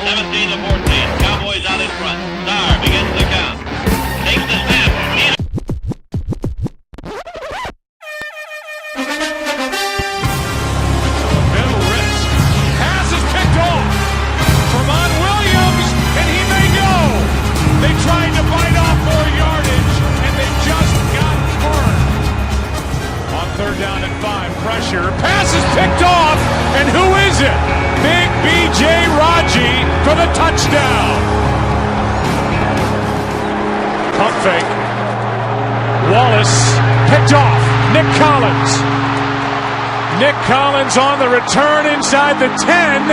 17-14. Cowboys out in front. Starr begins the count. Takes the snap. Middle risk. Pass is picked off. Vermont Williams, and he may go. They tried to bite off more yardage, and they just got burned. On 3rd down and 5, pressure. Pass is picked off, and who is it? Big B.J. Raji for the touchdown. Pump fake. Wallace picked off. Nick Collins. Nick Collins on the return inside the 10.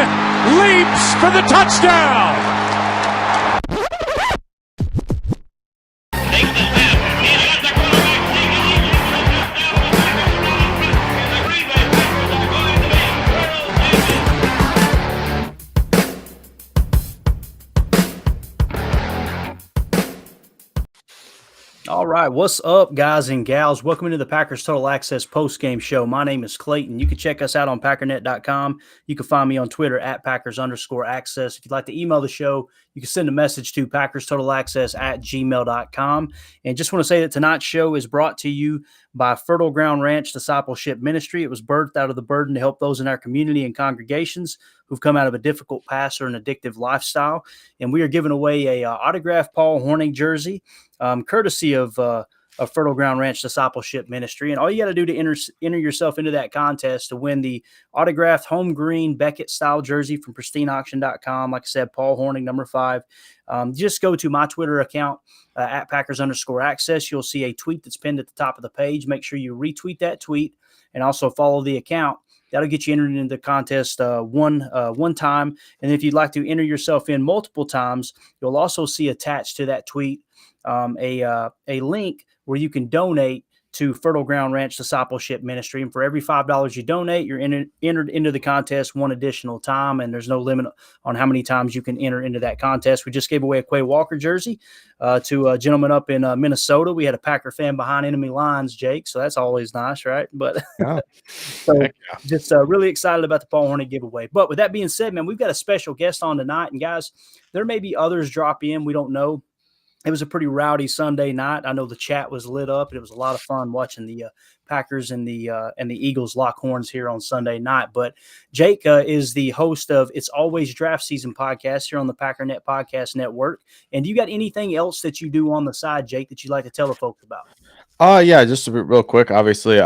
Leaps for the touchdown. Takes the snap. He's got the quarterback sneaking. And the Green Bay Packers are going to be world champions. All right, what's up, guys and gals? Welcome into the Packers Total Access postgame show. My name is Clayton. You can check us out on packernet.com. You can find me on Twitter at Packers_access. If you'd like to email the show, you can send a message to PackersTotalAccess@gmail.com. And just want to say that tonight's show is brought to you by Fertile Ground Ranch Discipleship Ministry. It was birthed out of the burden to help those in our community and congregations who've come out of a difficult past or an addictive lifestyle. And we are giving away a autographed Paul Hornung jersey, courtesy of Fertile Ground Ranch Discipleship Ministry. And all you got to do to enter yourself into that contest to win the autographed home green Beckett-style jersey from pristineauction.com. Like I said, Paul Hornung, number 5. Just go to my Twitter account, at Packers_access. You'll see a tweet that's pinned at the top of the page. Make sure you retweet that tweet and also follow the account. That'll get you entered into the contest one time. And if you'd like to enter yourself in multiple times, you'll also see attached to that tweet a link where you can donate to Fertile Ground Ranch Discipleship Ministry. And for every $5 you donate, you're entered into the contest one additional time, and there's no limit on how many times you can enter into that contest. We just gave away a Quay Walker jersey to a gentleman up in Minnesota. We had a Packer fan behind enemy lines, Jake, so that's always nice, right? But Yeah. just really excited about the Paul Hornung giveaway. But with that being said, man, we've got a special guest on tonight, and guys, there may be others drop in. We don't know. It was a pretty rowdy Sunday night. I know the chat was lit up, and it was a lot of fun watching the Packers and the Eagles lock horns here on Sunday night. But Jake is the host of It's Always Draft Season podcast here on the Packernet Podcast Network. And do you got anything else that you do on the side, Jake, that you'd like to tell the folks about? Yeah, just real quick. Obviously,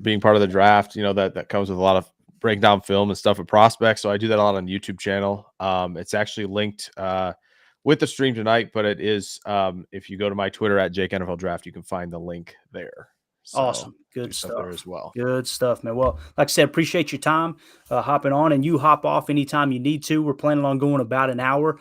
being part of the draft, that comes with a lot of breakdown film and stuff with prospects. So I do that a lot on YouTube channel. It's actually linked with the stream tonight, but it is if you go to my Twitter at Jake NFL Draft, you can find the link there. So Awesome. Good stuff there as well. Good stuff, man. Well, like I said, appreciate your time hopping on, and you hop off anytime you need to. We're planning on going about an hour.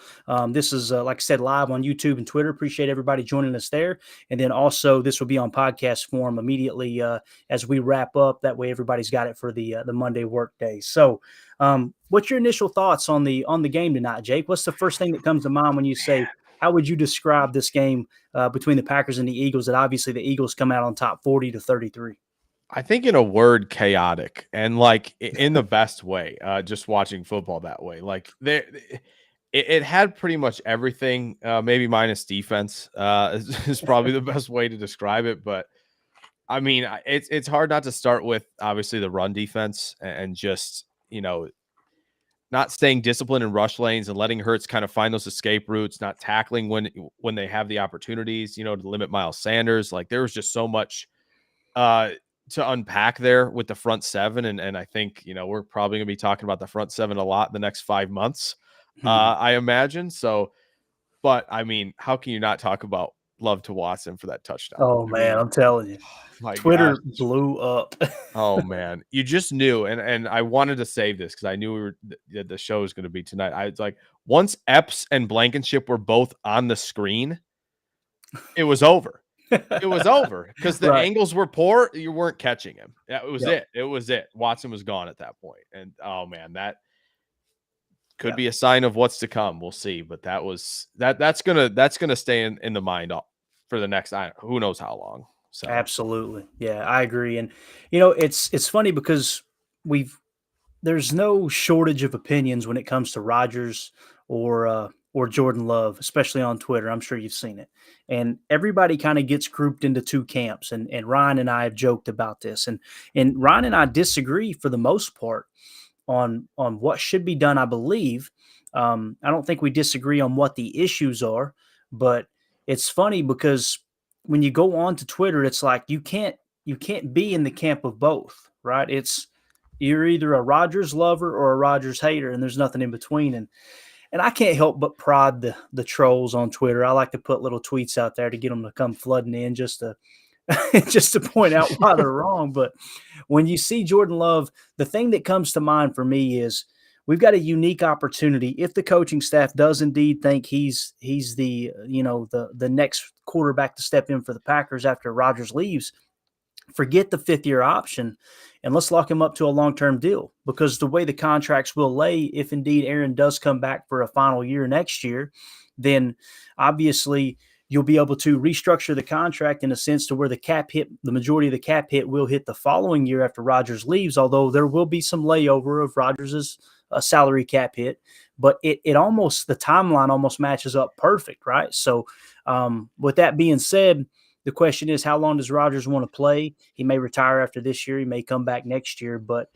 This is, like I said, live on YouTube and Twitter. Appreciate everybody joining us there. And then also this will be on podcast form immediately as we wrap up. That way everybody's got it for the Monday work day. So what's your initial thoughts on the game tonight, Jake? What's the first thing that comes to mind when you say, how would you describe this game between the Packers and the Eagles, that obviously the Eagles come out on top 40-33? I think in a word, chaotic, and like in the best way, just watching football that way. Like it had pretty much everything, maybe minus defense is probably the best way to describe it. But I mean, it's hard not to start with obviously the run defense and just, not staying disciplined in rush lanes and letting Hurts kind of find those escape routes, not tackling when they have the opportunities, to limit Miles Sanders. Like there was just so much to unpack there with the front seven. And I think, we're probably going to be talking about the front seven a lot in the next 5 months, I imagine. So, but I mean, how can you not talk about Love to Watson for that touchdown? Oh, man, I'm telling you. Twitter blew up. Oh, man. You just knew. And I wanted to save this because I knew the show was going to be tonight. I was like, once Epps and Blankenship were both on the screen, it was over. It was over because the angles were poor. You weren't catching him. That was it. It was it. Watson was gone at that point. And oh man, that could be a sign of what's to come. We'll see. But that's gonna stay in the mind for the next who knows how long. So absolutely, yeah, I agree. And it's funny because there's no shortage of opinions when it comes to Rodgers or Jordan Love, especially on Twitter. I'm sure you've seen it. And everybody kind of gets grouped into two camps. And Ryan and I have joked about this. And Ryan and I disagree for the most part on what should be done, I believe. I don't think we disagree on what the issues are, but it's funny because when you go on to Twitter, it's like you can't be in the camp of both, right? It's you're either a Rodgers lover or a Rodgers hater, and there's nothing in between. And I can't help but prod the trolls on Twitter. I like to put little tweets out there to get them to come flooding in just to just to point out why they're wrong. But when you see Jordan Love, the thing that comes to mind for me is we've got a unique opportunity. If the coaching staff does indeed think he's the the next quarterback to step in for the Packers after Rodgers leaves, forget the 5th-year option and let's lock him up to a long-term deal, because the way the contracts will lay, if indeed Aaron does come back for a final year next year, then obviously you'll be able to restructure the contract in a sense to where the majority of the cap hit will hit the following year after Rodgers leaves, although there will be some layover of Rodgers's salary cap hit, but it almost, the timeline almost matches up perfect, right? So with that being said, the question is, how long does Rodgers want to play? He may retire after this year. He may come back next year. But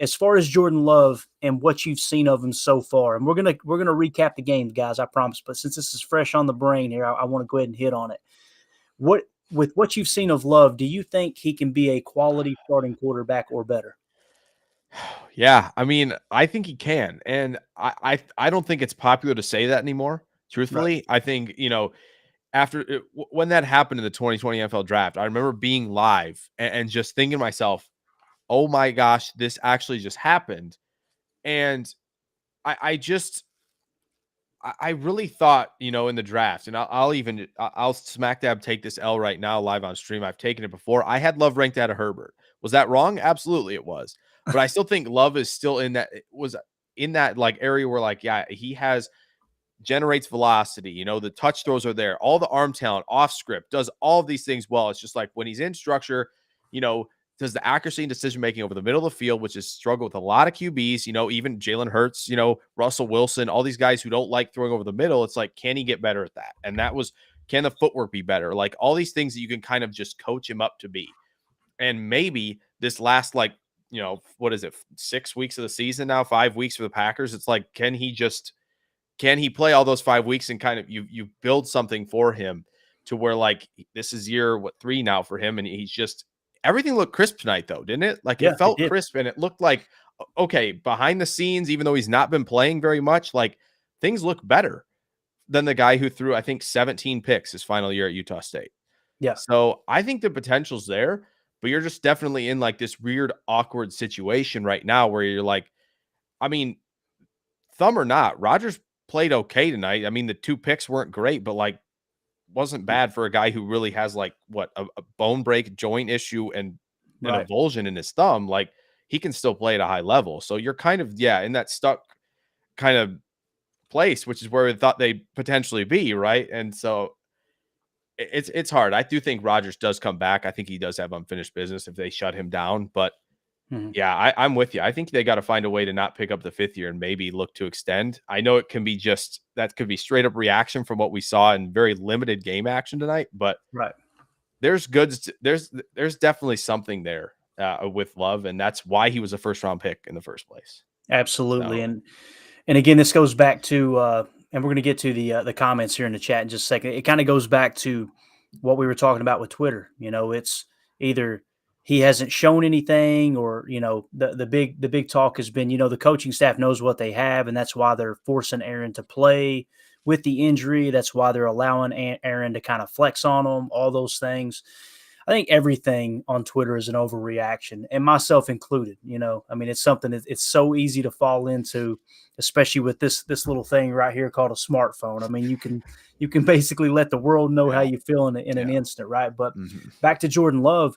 as far as Jordan Love and what you've seen of him so far, and we're gonna recap the games, guys, I promise. But since this is fresh on the brain here, I want to go ahead and hit on it. With what you've seen of Love, do you think he can be a quality starting quarterback or better? Yeah, I mean, I think he can, and I don't think it's popular to say that anymore. Truthfully, Right. I think after when that happened in the 2020 NFL draft, I remember being live and just thinking to myself, "Oh my gosh, this actually just happened." And I just I really thought, in the draft, and I'll smack dab take this L right now live on stream. I've taken it before. I had Love ranked out of Herbert. Was that wrong? Absolutely, it was. But I still think Love is still was in that like area where like, yeah, he generates velocity. The touch throws are there. All the arm talent, off script, does all of these things well. It's just like when he's in structure, you know, does the accuracy and decision making over the middle of the field, which is struggle with a lot of QBs, even Jalen Hurts, Russell Wilson, all these guys who don't like throwing over the middle. It's like, can he get better at that? And can the footwork be better? Like all these things that you can kind of just coach him up to be. And maybe this last, like, what is it, 6 weeks of the season now, 5 weeks for the Packers? It's like, can he play all those 5 weeks and kind of you build something for him to where like this is year 3 now for him, and he's just everything looked crisp tonight though, didn't it? Like Yeah, it felt did. crisp and it looked like okay, behind the scenes, even though he's not been playing very much, like things look better than the guy who threw I think 17 picks his final year at Utah State. Yeah. So I think the potential's there, but you're just definitely in like this weird awkward situation right now where you're like, I mean, thumb or not, Rodgers played okay tonight. I mean, the 2 picks weren't great, but like wasn't bad for a guy who really has like a bone break joint issue and an Right. avulsion in his thumb. Like he can still play at a high level. So you're kind of, in that stuck kind of place, which is where we thought they'd potentially be. Right. And so it's hard. I do think Rodgers does come back. I think he does have unfinished business if they shut him down, but Mhm. yeah, I'm with you. I think they got to find a way to not pick up the 5th year and maybe look to extend. I know it can be that could be straight up reaction from what we saw in very limited game action tonight, but Right. there's goods. There's definitely something there with Love, and that's why he was a first round pick in the first place. Absolutely. So And again, this goes back to and we're going to get to the comments here in the chat in just a second. It kind of goes back to what we were talking about with Twitter. It's either he hasn't shown anything, or the big talk has been the coaching staff knows what they have, and that's why they're forcing Aaron to play with the injury. That's why they're allowing Aaron to kind of flex on him. All those things. I think everything on Twitter is an overreaction, and myself included. I mean, it's something that it's so easy to fall into, especially with this little thing right here called a smartphone. I mean, you can basically let the world know how yeah, you feel in an yeah. instant, right? But Mhm. back to Jordan Love,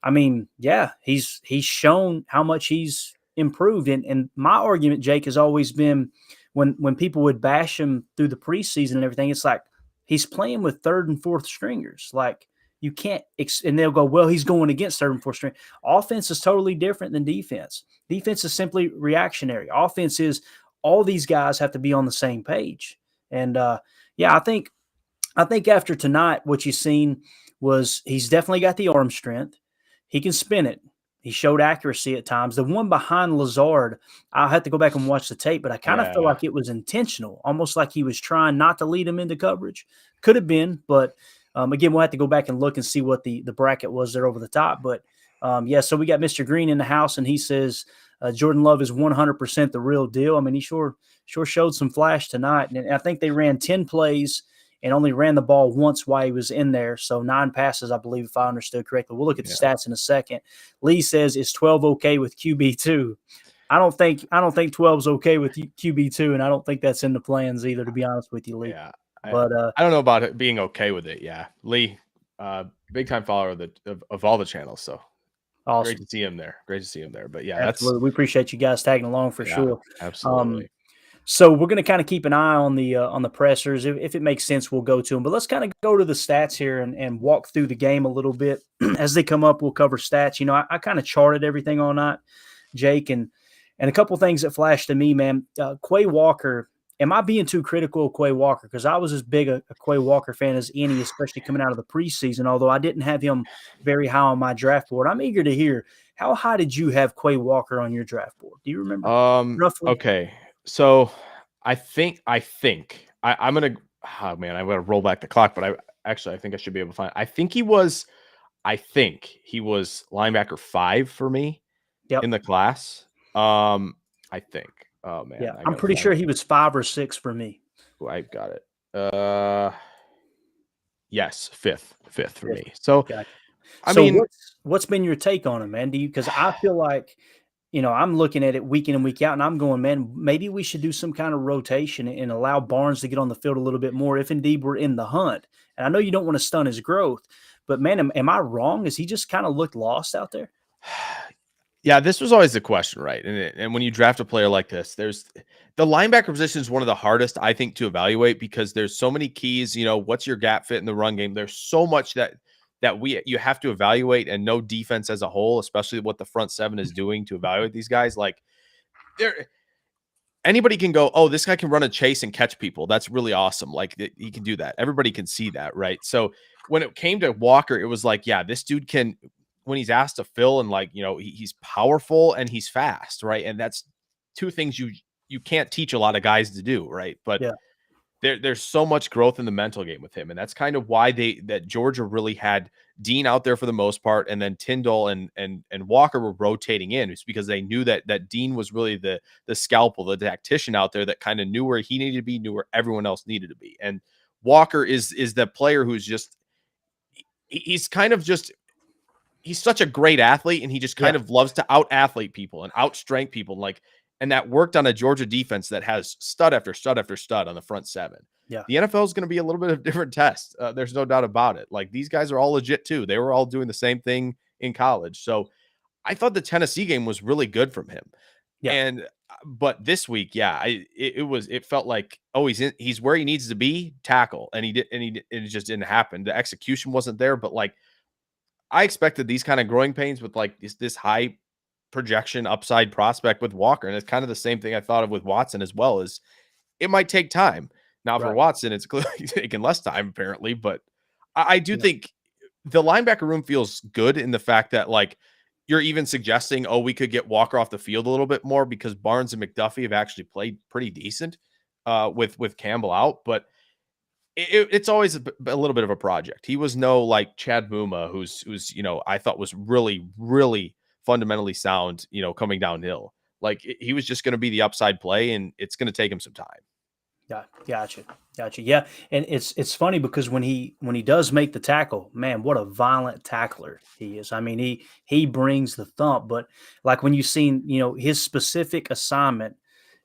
I mean, yeah, he's shown how much he's improved, and my argument, Jake, has always been when people would bash him through the preseason and everything, it's like he's playing with third and fourth stringers, like. You can't, and they'll go, well, he's going against third and fourth string. Offense is totally different than defense. Defense is simply reactionary. Offense is all these guys have to be on the same page. And yeah, I think after tonight, what you've seen was he's definitely got the arm strength. He can spin it. He showed accuracy at times. The one behind Lazard, I'll have to go back and watch the tape, but I kind of feel Yeah. like it was intentional, almost like he was trying not to lead him into coverage. Could have been, but again, we'll have to go back and look and see what the bracket was there over the top. But yeah, so we got Mr. Green in the house, and he says Jordan Love is 100% the real deal. I mean, he sure showed some flash tonight, and I think they ran 10 plays and only ran the ball once while he was in there. So 9 passes, I believe, if I understood correctly. We'll look at the stats in a second. Lee says, is 12 okay with QB2? I don't think 12 is okay with QB2, and I don't think that's in the plans either, to be honest with you, Lee. Yeah. But I don't know about it being okay with it. Yeah. Lee, big time follower of all the channels. So awesome. great to see him there. But yeah, Absolutely. We appreciate you guys tagging along for sure. Absolutely. So we're going to kind of keep an eye on the pressers. If it makes sense, we'll go to them. But let's kind of go to the stats here and walk through the game a little bit. As they come up, we'll cover stats. You know, I kind of charted everything all night, Jake, and a couple things that flashed to me, man. Quay Walker, am I being too critical of Quay Walker? Because I was as big a Quay Walker fan as any, especially coming out of the preseason, although I didn't have him very high on my draft board. I'm eager to hear, how high did you have Quay Walker on your draft board? Do you remember roughly? Okay. So I'm gonna, oh man, I'm gonna roll back the clock, but I think I should be able to find. I think he was linebacker 5 for me in the class. I think. Oh man, yeah, I'm pretty sure he was 5 or 6 for me. Oh, I got it. Yes, fifth for me. So, gotcha. I mean, what's been your take on him, man? Because I feel like, you know, I'm looking at it week in and week out, and I'm going, man, maybe we should do some kind of rotation and allow Barnes to get on the field a little bit more if indeed we're in the hunt. And I know you don't want to stun his growth, but man, am I wrong? Has he just kind of looked lost out there? Yeah, this was always the question, right? And when you draft a player like this, there's the linebacker position is one of the hardest, I think, to evaluate because there's so many keys. You know, what's your gap fit in the run game? There's so much that you have to evaluate and know defense as a whole, especially what the front seven is doing to evaluate these guys. Like, anybody can go, oh, this guy can run a chase and catch people. That's really awesome. Like, he can do that. Everybody can see that, right? So when it came to Walker, it was like, yeah, this dude can. When he's asked to fill and like, you know, he's powerful and he's fast, right? And that's two things you can't teach a lot of guys to do, right? But yeah. there's so much growth in the mental game with him, and that's kind of why that Georgia really had Dean out there for the most part, and then Tyndall and Walker were rotating in. It's because they knew that Dean was really the scalpel, the tactician out there that kind of knew where he needed to be, knew where everyone else needed to be, and Walker is the player who's just he's kind of just. He's such a great athlete, and he just kind of loves to out-athlete people and out-strength people. And that worked on a Georgia defense that has stud after stud after stud on the front seven. Yeah. The NFL is going to be a little bit of a different test. There's no doubt about it. Like, these guys are all legit too. They were all doing the same thing in college. So I thought the Tennessee game was really good from him. Yeah. But this week, it felt like, oh, he's where he needs to be, tackle. And it just didn't happen. The execution wasn't there, but like, I expected these kind of growing pains with like this high projection upside prospect with Walker. And it's kind of the same thing I thought of with Watson as well. Is it might take time. Now for Watson, it's clearly taking less time apparently, but I do think the linebacker room feels good in the fact that like you're even suggesting, oh, we could get Walker off the field a little bit more because Barnes and McDuffie have actually played pretty decent with Campbell out, but it's always a little bit of a project. He was no like Chad Muma, who's you know, I thought was really, really fundamentally sound, you know, coming downhill. Like, he was just going to be the upside play, and it's going to take him some time. Yeah, gotcha. Yeah, and it's funny because when he does make the tackle, man, what a violent tackler he is. I mean, he brings the thump, but like when you seen, you know, his specific assignment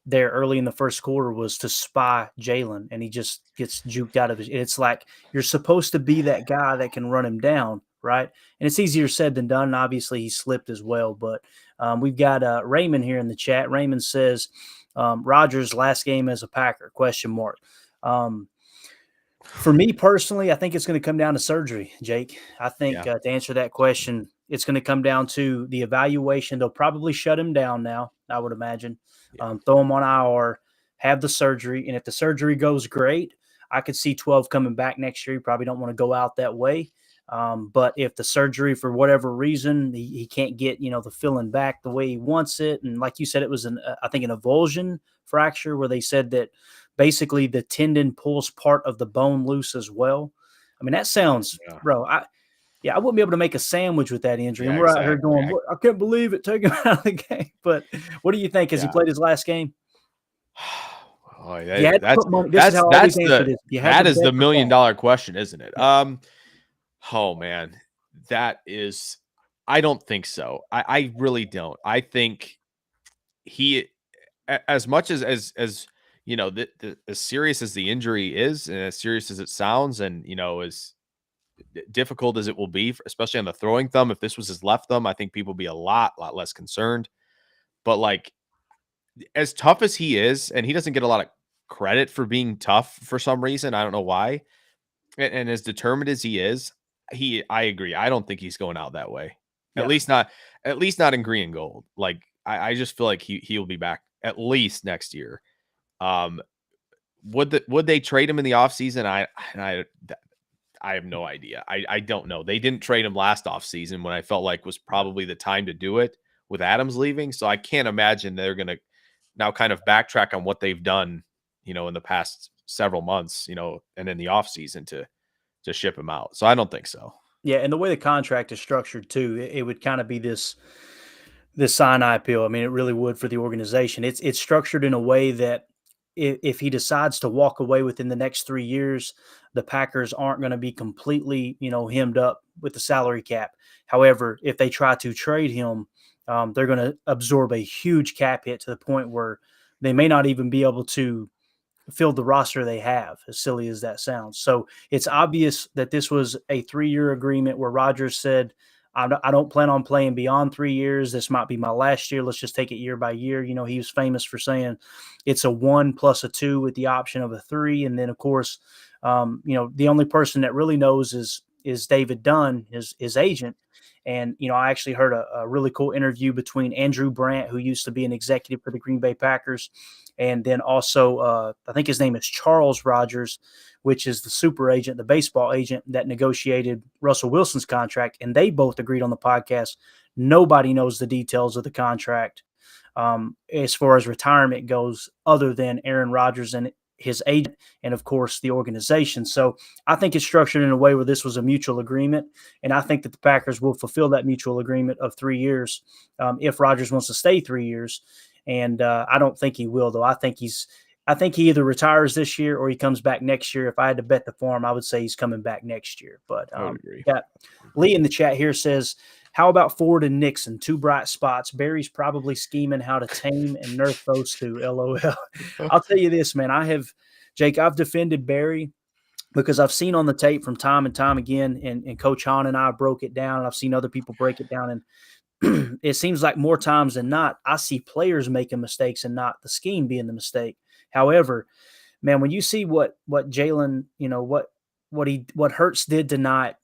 there early in the first quarter was to spy Jalen, and he just gets juked out of his. It's like you're supposed to be that guy that can run him down, right? And it's easier said than done. And obviously, he slipped as well. But we've got Raymond here in the chat. Raymond says, Rodgers' last game as a Packer, ? For me personally, I think it's going to come down to surgery, Jake. I think to answer that question, it's going to come down to the evaluation. They'll probably shut him down now, I would imagine. Throw him on IR. have the surgery. And if the surgery goes great, I could see 12 coming back next year. You probably don't want to go out that way. But if the surgery, for whatever reason, he can't get, the filling back the way he wants it. And like you said, it was I think an avulsion fracture where they said that basically the tendon pulls part of the bone loose as well. I mean, that sounds, Yeah. bro, I wouldn't be able to make a sandwich with that injury. Yeah, And we're out here exactly. going, "What? I can't believe it. Take him out of the game." But what do you think? Has he Yeah. played his last game? Oh, You had to put money. This is that's how I always answer this. You had that to is bet the the million farm. dollar question, isn't it? Oh man, that is. I don't think so. I really don't. I think he, as much as as serious as the injury is, and as serious as it sounds, and as difficult as it will be, especially on the throwing thumb. If this was his left thumb, I think people would be a lot less concerned. But like, as tough as he is, and he doesn't get a lot of credit for being tough for some reason. I don't know why. And as determined as he is, I agree. I don't think he's going out that way. Yeah. At least not in green and gold. Like I just feel like he'll be back at least next year. Would they trade him in the offseason? I have no idea. I don't know. They didn't trade him last offseason when I felt like was probably the time to do it with Adams leaving. So I can't imagine they're going to now kind of backtrack on what they've done, in the past several months, and in the offseason to ship him out. So I don't think so. Yeah, and the way the contract is structured too, it would kind of be this Sinai pill. I mean, it really would for the organization. It's structured in a way that if he decides to walk away within the next 3 years, the Packers aren't going to be completely, hemmed up with the salary cap. However, if they try to trade him, they're going to absorb a huge cap hit to the point where they may not even be able to fill the roster they have, as silly as that sounds. So it's obvious that this was a 3-year agreement where Rodgers said, I don't plan on playing beyond 3 years. This might be my last year. Let's just take it year by year. He was famous for saying it's a 1 plus a 2 with the option of a 3. And then, of course, the only person that really knows is David Dunn, his agent. And, I actually heard a really cool interview between Andrew Brandt, who used to be an executive for the Green Bay Packers, and then also I think his name is Charles Rogers, which is the super agent, the baseball agent that negotiated Russell Wilson's contract. And they both agreed on the podcast. Nobody knows the details of the contract as far as retirement goes, other than Aaron Rodgers and his agent, and of course the organization. So I think it's structured in a way where this was a mutual agreement, and I think that the Packers will fulfill that mutual agreement of 3 years if Rodgers wants to stay 3 years. And I don't think he will, though. I think he either retires this year or he comes back next year. If I had to bet the farm, I would say he's coming back next year. But I would agree. Yeah, Lee in the chat here says, how about Ford and Nixon? 2 bright spots. Barry's probably scheming how to tame and nerf those two. LOL. I'll tell you this, man. I've defended Barry because I've seen on the tape from time and time again, and Coach Hahn and I broke it down, and I've seen other people break it down. And it seems like more times than not, I see players making mistakes and not the scheme being the mistake. However, man, when you see what Jalen, what Hurts did tonight,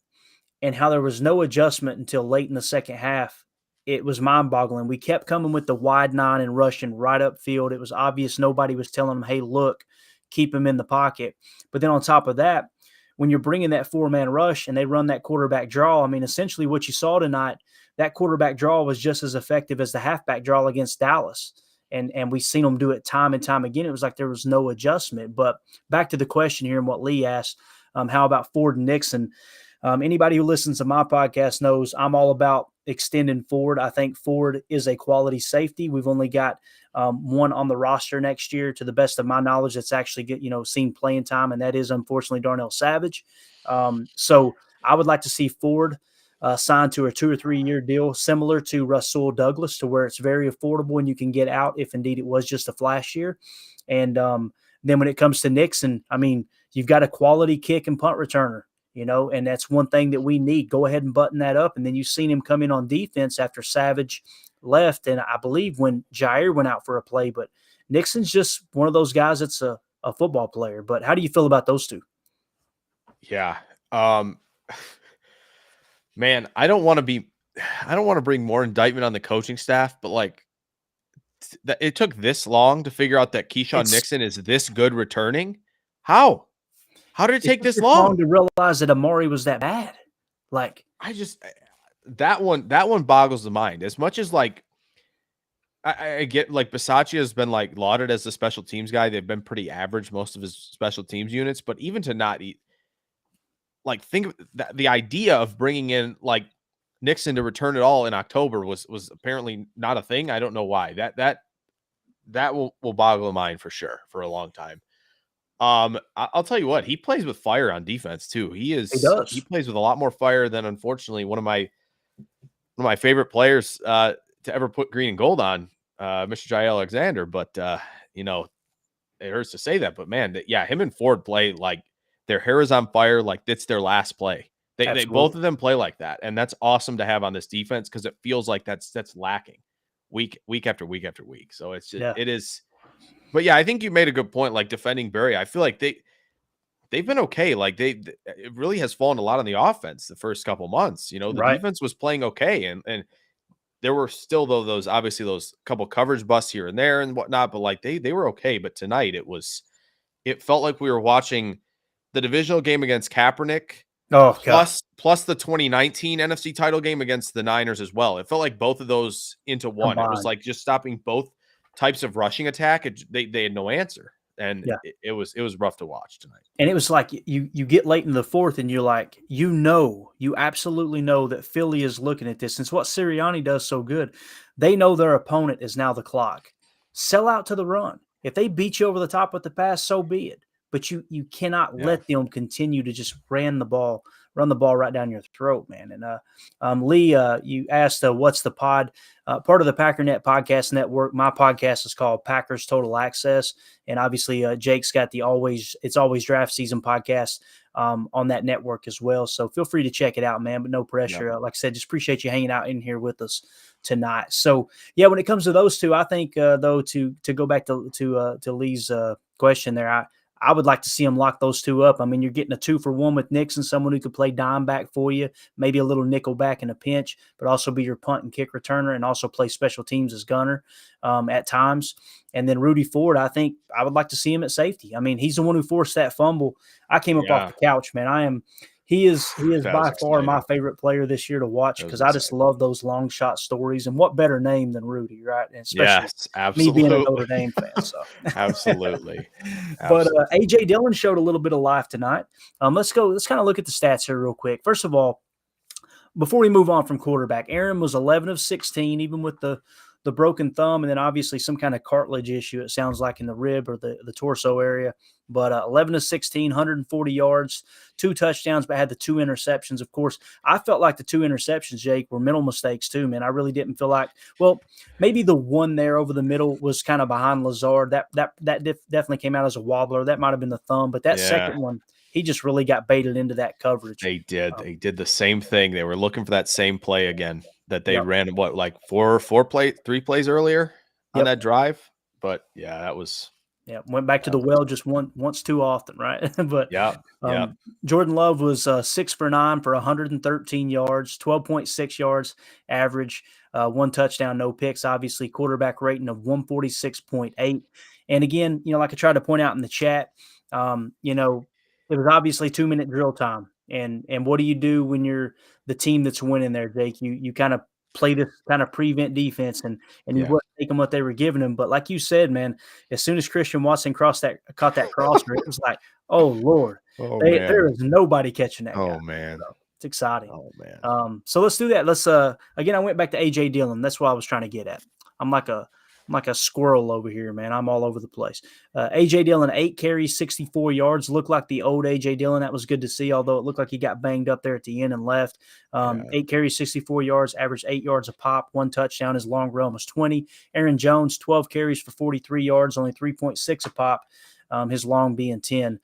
and how there was no adjustment until late in the second half, it was mind-boggling. We kept coming with the wide 9 and rushing right up field. It was obvious nobody was telling them, hey, look, keep him in the pocket. But then on top of that, when you're bringing that 4-man rush and they run that quarterback draw, I mean, essentially what you saw tonight, that quarterback draw was just as effective as the halfback draw against Dallas. And we've seen them do it time and time again. It was like there was no adjustment. But back to the question here and what Lee asked, how about Ford and Nixon? Anybody who listens to my podcast knows I'm all about extending Ford. I think Ford is a quality safety. We've only got one on the roster next year, to the best of my knowledge, that's actually seen playing time, and that is unfortunately Darnell Savage. So I would like to see Ford signed to a 2 or 3 year deal, similar to Rasul Douglas, to where it's very affordable and you can get out if indeed it was just a flash year. And then when it comes to Nixon, I mean, you've got a quality kick and punt returner. And that's one thing that we need. Go ahead and button that up. And then you've seen him come in on defense after Savage left. And I believe when Jair went out for a play, but Nixon's just one of those guys that's a football player. But how do you feel about those two? Yeah. Man, I don't want to bring more indictment on the coaching staff, but like that it took this long to figure out that Keyshawn It's Nixon is this good returning. How did it it take took this this long long? to realize that Amari was that bad. Like, That one boggles the mind. As much as like I get like Bisaccia has been like lauded as the special teams guy. They've been pretty average, most of his special teams units, but even to not eat, like think of the idea of bringing in like Nixon to return it all in October was apparently not a thing. I don't know why. That will boggle the mind for sure for a long time. I'll tell you what, he plays with fire on defense too. he does. He plays with a lot more fire than unfortunately one of my favorite players to ever put green and gold on, Mr. Jai Alexander. But you know, it hurts to say that, but man, yeah, him and Ford play like their hair is on fire, like it's their last play. They both of them play like that, and that's awesome to have on this defense because it feels like that's lacking week after week after week. So it's just, it is. But yeah, I think you made a good point. Like defending Barry, I feel like they've been okay. Like it really has fallen a lot on the offense the first couple months. You know, the defense was playing okay, and there were still though those obviously those couple coverage busts here and there and whatnot, but like they were okay. But tonight it felt like we were watching the divisional game against Kaepernick. Oh, plus the 2019 NFC title game against the Niners as well. It felt like both of those into one. Combined. It was like just stopping both types of rushing attack. They had no answer. And it was rough to watch tonight. And it was like you get late in the fourth and you're like, you absolutely know that Philly is looking at this. And it's what Sirianni does so good. They know their opponent is now the clock. Sell out to the run. If they beat you over the top with the pass, so be it. But you cannot let them continue to just run the ball right down your throat, man. And Lee, you asked what's the pod? Part of the Packernet Podcast Network. My podcast is called Packers Total Access, and obviously Jake's got the It's Always Draft Season podcast on that network as well. So feel free to check it out, man. But no pressure. Yeah. Like I said, just appreciate you hanging out in here with us tonight. So yeah, when it comes to those two, I think though to go back to Lee's question there, I would like to see them lock those two up. I mean, you're getting a 2-for-1 with Nixon, someone who could play dime back for you, maybe a little nickel back in a pinch, but also be your punt and kick returner and also play special teams as gunner at times. And then Rudy Ford, I think I would like to see him at safety. I mean, he's the one who forced that fumble. I came up off the couch, man. He is by far my favorite player this year to watch because I just love those long shot stories. And what better name than Rudy, right? And especially me being a Notre Dame fan. So absolutely. But A.J. Dillon showed a little bit of life tonight. Let's kind of look at the stats here real quick. First of all, before we move on from quarterback, Aaron was 11 of 16, even with the broken thumb, and then obviously some kind of cartilage issue, it sounds like, in the rib or the torso area. But 11 of 16, 140 yards, 2 touchdowns, but had the 2 interceptions. Of course, I felt like the 2 interceptions, Jake, were mental mistakes too, man. I really didn't feel like – well, maybe the one there over the middle was kind of behind Lazard. That definitely came out as a wobbler. That might have been the thumb. But that second one, he just really got baited into that coverage. They did. They did the same thing. They were looking for that same play again that they ran, like 3 plays earlier on that drive. But, yeah, that was – went back to the well just once too often, right? But Jordan Love was 6 for 9 for 113 yards, 12.6 yards average, 1 touchdown, no picks. Obviously, quarterback rating of 146.8. And again, like I tried to point out in the chat, it was obviously 2-minute drill time. And what do you do when you're the team that's winning there, Jake? You kind of play this kind of prevent defense and you wouldn't take them what they were giving them. But like you said, man, as soon as Christian Watson caught that crosser, it was like, oh Lord, there is nobody catching that guy. Man. So it's exciting. Oh man. So let's do that. Let's again, I went back to A.J. Dillon. That's what I was trying to get at. I'm like a squirrel over here, man. I'm all over the place. A.J. Dillon, 8 carries, 64 yards. Looked like the old A.J. Dillon. That was good to see, although it looked like he got banged up there at the end and left. 8 carries, 64 yards, averaged 8 yards a pop, 1 touchdown. His long run was 20. Aaron Jones, 12 carries for 43 yards, only 3.6 a pop, his long being 10.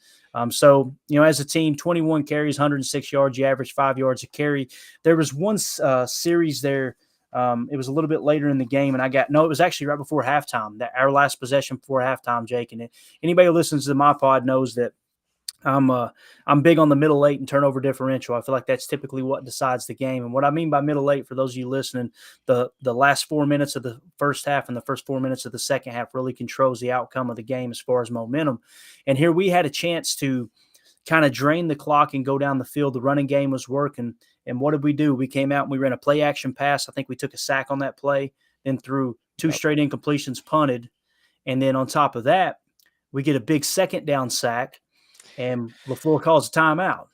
So, as a team, 21 carries, 106 yards. You average 5 yards a carry. There was one series there. It was a little bit later in the game, and it was actually right before halftime, our last possession before halftime, Jake. And anybody who listens to my pod knows that I'm big on the middle eight and turnover differential. I feel like that's typically what decides the game. And what I mean by middle eight, for those of you listening, the last 4 minutes of the first half and the first 4 minutes of the second half really controls the outcome of the game as far as momentum. And here we had a chance to kind of drain the clock and go down the field. The running game was working. And what did we do? We came out and we ran a play action pass. I think we took a sack on that play, then threw two straight incompletions, punted. And then on top of that, we get a big second down sack, and LaFleur calls a timeout.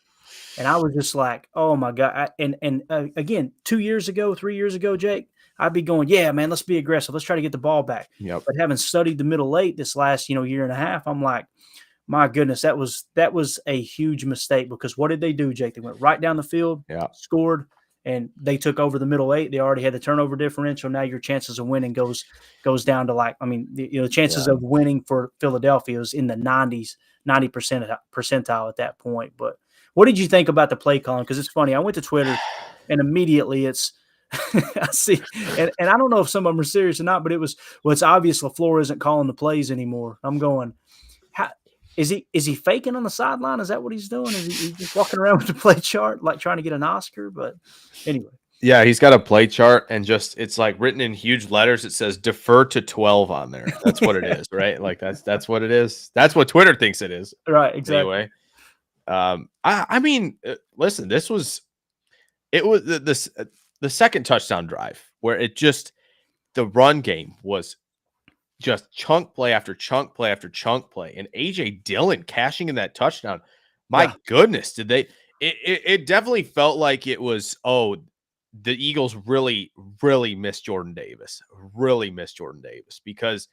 And I was just like, oh my God. Again, 2 years ago, 3 years ago, Jake, I'd be going, yeah, man, let's be aggressive. Let's try to get the ball back. Yep. But having studied the middle eight this last, year and a half, I'm like, my goodness, that was a huge mistake, because what did they do, Jake? They went right down the field, scored, and they took over the middle eight. They already had the turnover differential. Now your chances of winning goes down to the chances of winning for Philadelphia is in the 90 percentile at that point. But what did you think about the play calling? Because it's funny. I went to Twitter and immediately it's I see, and I don't know if some of them are serious or not, but it's obvious LaFleur isn't calling the plays anymore. I'm going, how is he faking on the sideline? Is that what he's doing? Is he just walking around with the play chart, like trying to get an Oscar? But anyway. Yeah, he's got a play chart, and it's like written in huge letters. It says defer to 12 on there. That's what it is, right? Like that's what it is. That's what Twitter thinks it is. Right, exactly. Anyway, I mean, listen, this was the second touchdown drive where the run game was just chunk play after chunk play after chunk play, and AJ Dillon cashing in that touchdown. My goodness, did they? It definitely felt like it was. Oh, the Eagles really, really miss Jordan Davis. Really miss Jordan Davis, because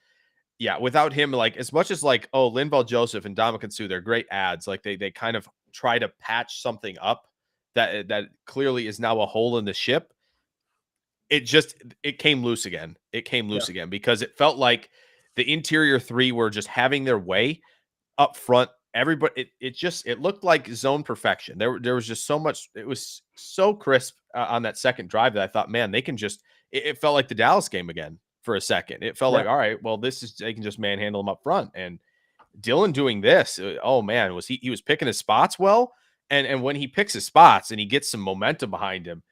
without him, like, as much as like, oh, Linval Joseph and Ndamukong Suh, they're great ads. Like they kind of try to patch something up that clearly is now a hole in the ship. It came loose again. It came loose again, because it felt like the interior three were just having their way up front. Everybody, it looked like zone perfection. There was just so much. It was so crisp on that second drive that I thought, man, they can just. It felt like the Dallas game again for a second. It felt like, all right, well, they can just manhandle them up front. And Dillon doing this, oh man, he was picking his spots well. And when he picks his spots and he gets some momentum behind him,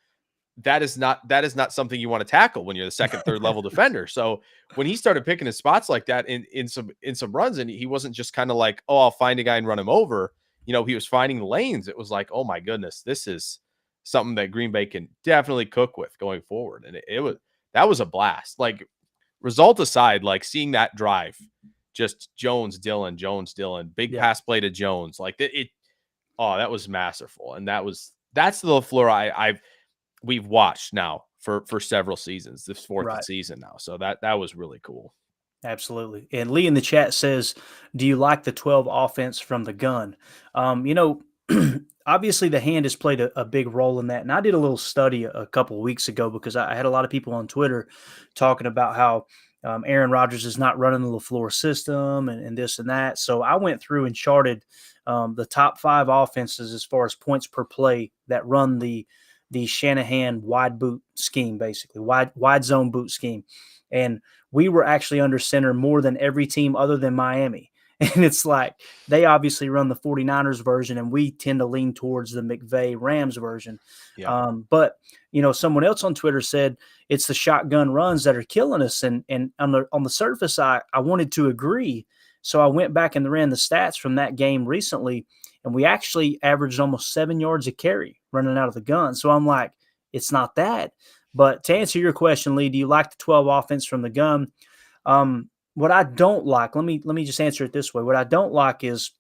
that is not something you want to tackle when you're the second, third level defender. So when he started picking his spots like that in some runs, and he wasn't just kind of like, oh, I'll find a guy and run him over. He was finding the lanes. It was like, oh my goodness, this is something that Green Bay can definitely cook with going forward. And that was a blast. Like, result aside, like seeing that drive, just Jones Dillon, big pass play to Jones, like that was masterful. And that's the LaFleur we've watched now for several seasons, this fourth season now. So that was really cool. Absolutely. And Lee in the chat says, do you like the 12 offense from the gun? Obviously the hand has played a big role in that. And I did a little study a couple of weeks ago, because I had a lot of people on Twitter talking about how Aaron Rodgers is not running the LaFleur system and this and that. So I went through and charted the top 5 offenses as far as points per play that run the Shanahan wide boot scheme, basically wide zone boot scheme. And we were actually under center more than every team other than Miami. And it's like, they obviously run the 49ers version, and we tend to lean towards the McVay Rams version. Yeah. But someone else on Twitter said it's the shotgun runs that are killing us. And on the surface, I wanted to agree. So I went back and ran the stats from that game recently, and we actually averaged almost 7 yards a carry running out of the gun. So I'm like, it's not that. But to answer your question, Lee, do you like the 12 offense from the gun? What I don't like, let me just answer it this way. What I don't like is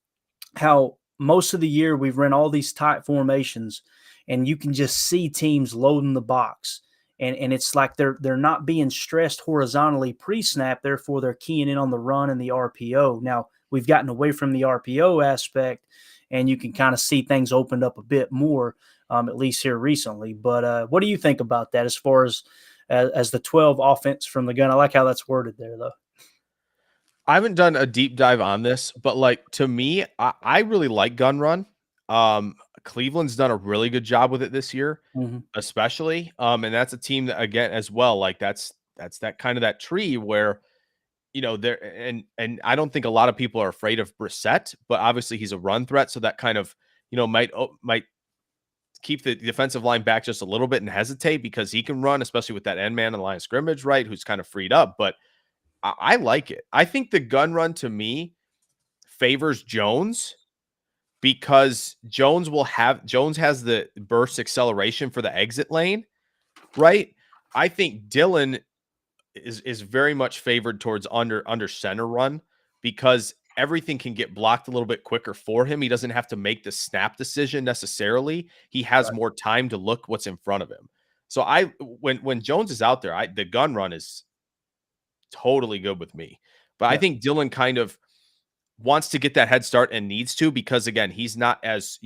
how most of the year we've run all these tight formations, and you can just see teams loading the box. And it's like they're not being stressed horizontally pre-snap, therefore they're keying in on the run and the RPO. Now, we've gotten away from the RPO aspect, and you can kind of see things opened up a bit more, at least here recently. But what do you think about that as far as the 12 offense from the gun? I like how that's worded there, though. I haven't done a deep dive on this, but like, to me, I really like gun run. Cleveland's done a really good job with it this year, especially. And that's a team that, again, as well, like that's that kind of that tree where there and I don't think a lot of people are afraid of Brissett, but obviously he's a run threat, so that kind of might keep the defensive line back just a little bit and hesitate because he can run, especially with that end man on the line of scrimmage, right? Who's kind of freed up, but I like it. I think the gun run to me favors Jones because Jones has the burst acceleration for the exit lane, right? I think Dylan is very much favored towards under center run because everything can get blocked a little bit quicker for him. He doesn't have to make the snap decision necessarily. He has more time to look what's in front of him. So when Jones is out there, the gun run is totally good with me. But I think Dylan kind of wants to get that head start and needs to, because again, he's not as,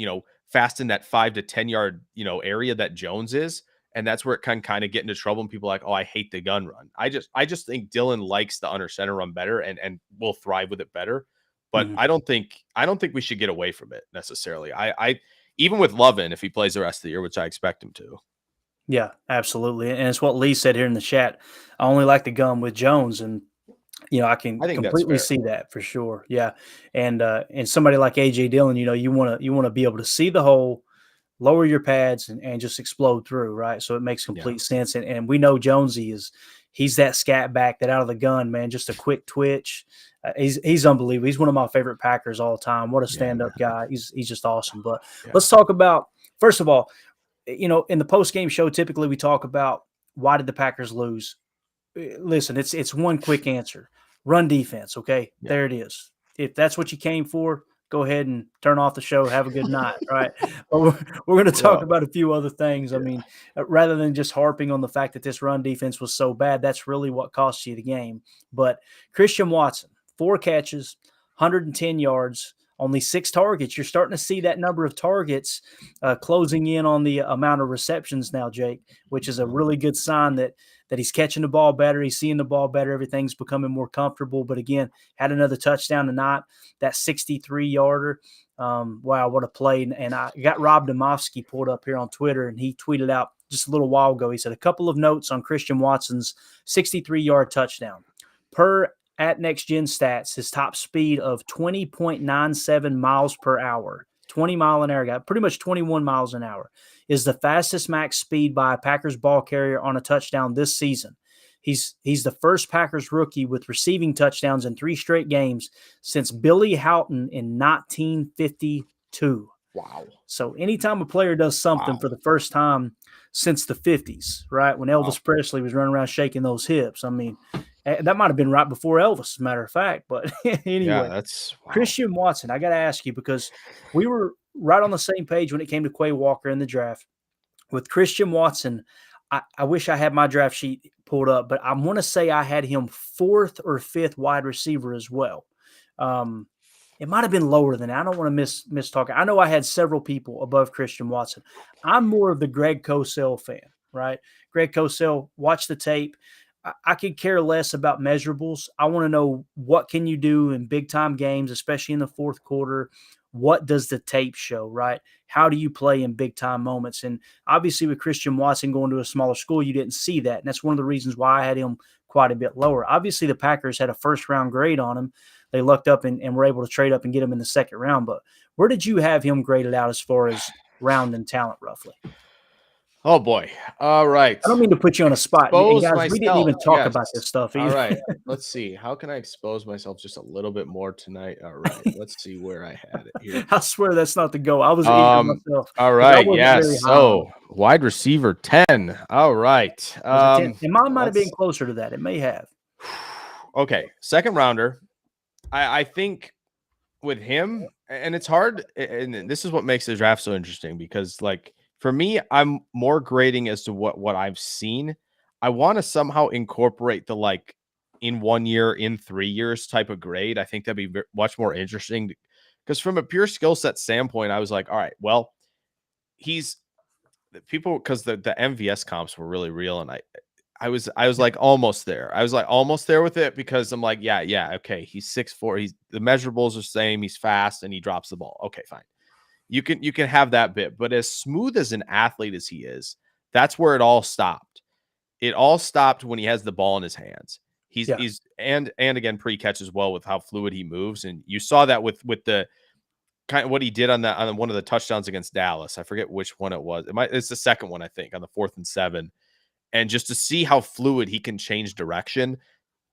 fast in that 5 to 10 yard, area that Jones is. And that's where it can kind of get into trouble. And people are like, oh, I hate the gun run. I just think Dylan likes the under center run better and will thrive with it better. But I don't think we should get away from it necessarily. I even with Lovin, if he plays the rest of the year, which I expect him to. Yeah, absolutely. And it's what Lee said here in the chat. I only like the gun with Jones, and I can completely see that for sure. Yeah. And somebody like AJ Dillon, you want to be able to see the hole, lower your pads and just explode through, right? So it makes complete sense. And we know Jonesy he's that scat back, that out of the gun, man, just a quick twitch. He's unbelievable. He's one of my favorite Packers all time. What a stand-up guy. He's just awesome. But let's talk about, first of all, in the post-game show, typically we talk about why did the Packers lose? Listen, it's one quick answer. Run defense, okay? Yeah. There it is. If that's what you came for, go ahead and turn off the show. Have a good night, right? But we're going to talk about a few other things. I mean, rather than just harping on the fact that this run defense was so bad, that's really what cost you the game. But Christian Watson, 4 catches, 110 yards, only 6 targets. You're starting to see that number of targets closing in on the amount of receptions now, Jake, which is a really good sign that he's catching the ball better. He's seeing the ball better. Everything's becoming more comfortable. But again, had another touchdown tonight, that 63-yarder. Wow, what a play. And I got Rob Domofsky pulled up here on Twitter, and he tweeted out just a little while ago. He said, a couple of notes on Christian Watson's 63-yard touchdown. Per at Next Gen Stats, his top speed of 20.97 miles per hour, 20-mile-an-hour guy, pretty much 21 miles an hour, is the fastest max speed by a Packers ball carrier on a touchdown this season. He's the first Packers rookie with receiving touchdowns in 3 straight games since Billy Houghton in 1952. Wow. So anytime a player does something for the first time since the 50s, right, when Elvis Presley was running around shaking those hips, I mean, that might have been right before Elvis, as a matter of fact. But anyway, that's Christian Watson, I got to ask you, because we were right on the same page when it came to Quay Walker in the draft. With Christian Watson, I wish I had my draft sheet pulled up, but I want to say I had him 4th or 5th wide receiver as well. It might have been lower than that. I don't want to miss talking. I know I had several people above Christian Watson. I'm more of the Greg Cosell fan, right? Greg Cosell, watch the tape. I could care less about measurables. I want to know, what can you do in big-time games, especially in the fourth quarter? What does the tape show, right? How do you play in big-time moments? And obviously with Christian Watson going to a smaller school, you didn't see that. And that's one of the reasons why I had him quite a bit lower. Obviously the Packers had a first-round grade on him. They lucked up and were able to trade up and get him in the second round. But where did you have him graded out as far as round and talent, roughly? Oh, boy. All right. I don't mean to put you on a spot. And guys, we didn't even talk about this stuff either. All right. Let's see. How can I expose myself just a little bit more tonight? All right. Let's see where I had it here. I swear that's not the goal. I was eager myself. All right. Yes. So wide receiver 10. All right. And mine might have been closer to that. It may have. Okay. Second rounder. I think with him, and it's hard. And this is what makes the draft so interesting, because for me, I'm more grading as to what I've seen. I want to somehow incorporate the in 1 year, in 3 years type of grade. I think that'd be much more interesting, because from a pure skill set standpoint, I was like, all right, well, because the MVS comps were really real, and I was like almost there. I was like almost there with it, because I'm like, yeah, okay, he's 6'4", the measurables are the same, he's fast, and he drops the ball. Okay, fine. You can have that bit, but as smooth as an athlete as he is, that's where it all stopped. It all stopped when he has the ball in his hands. Yeah. He's and again pre-catch as well with how fluid he moves, and you saw that with the kind of what he did on one of the touchdowns against Dallas. I forget which one it was. It's the second one, I think, on the 4th and 7. And just to see how fluid he can change direction,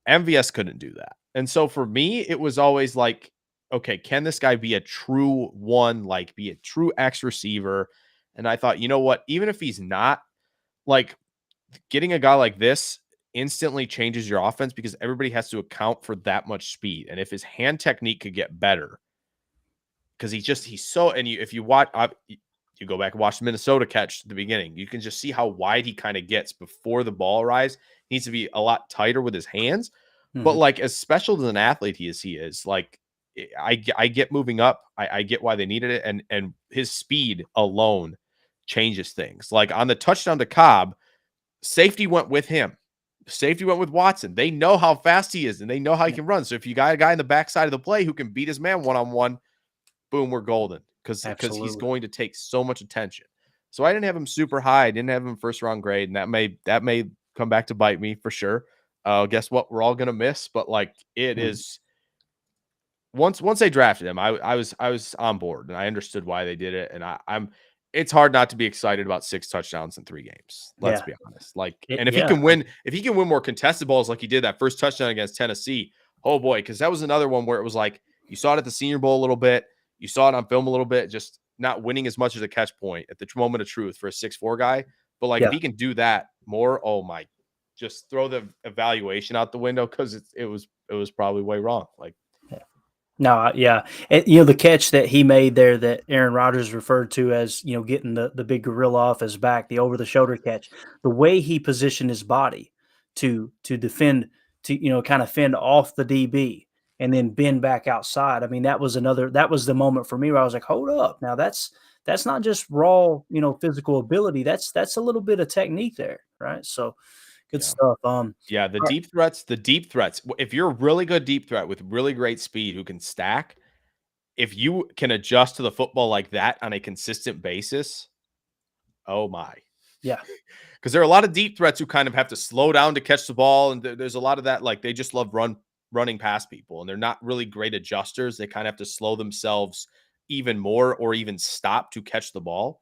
MVS couldn't do that. And so for me, it was always like, okay, can this guy be a true one, like be a true X receiver? And I thought, you know what, even if he's not, like getting a guy like this instantly changes your offense because everybody has to account for that much speed. And if his hand technique could get better, because he's so, and if you watch, you go back and watch the Minnesota catch at the beginning, you can just see how wide he kind of gets before the ball arrives. He needs to be a lot tighter with his hands. But like as special as an athlete he is, like I get moving up. I get why they needed it, and his speed alone changes things. Like on the touchdown to Cobb, safety went with him. Safety went with Watson. They know how fast he is, and they know how he can run. So if you got a guy in the backside of the play who can beat his man one-on-one, boom, we're golden because he's going to take so much attention. So I didn't have him super high. I didn't have him first round grade, and that may come back to bite me for sure. Guess what? We're all gonna miss, but like it is. Once they drafted him, I was on board, and I understood why they did it. And I'm. It's hard not to be excited about 6 touchdowns in 3 games. Let's be honest. Like, and if he can win more contested balls like he did that first touchdown against Tennessee, oh boy, because that was another one where it was like you saw it at the Senior Bowl a little bit. You saw it on film a little bit, just not winning as much as a catch point at the moment of truth for a 6'4" guy. But like if he can do that more, oh my, just throw the evaluation out the window because it was probably way wrong. Like, no, yeah. And, the catch that he made there that Aaron Rodgers referred to as, getting the big gorilla off his back, the over-the-shoulder catch, the way he positioned his body to defend, to, kind of fend off the DB and then bend back outside. I mean, that was the moment for me where I was like, hold up. Now that's not just raw, physical ability. That's a little bit of technique there. Right. So good stuff. The deep threats. If you're a really good deep threat with really great speed who can stack, if you can adjust to the football like that on a consistent basis, oh my. Yeah. Because there are a lot of deep threats who kind of have to slow down to catch the ball. And there's a lot of that, like they just love running past people, and they're not really great adjusters. They kind of have to slow themselves even more or even stop to catch the ball.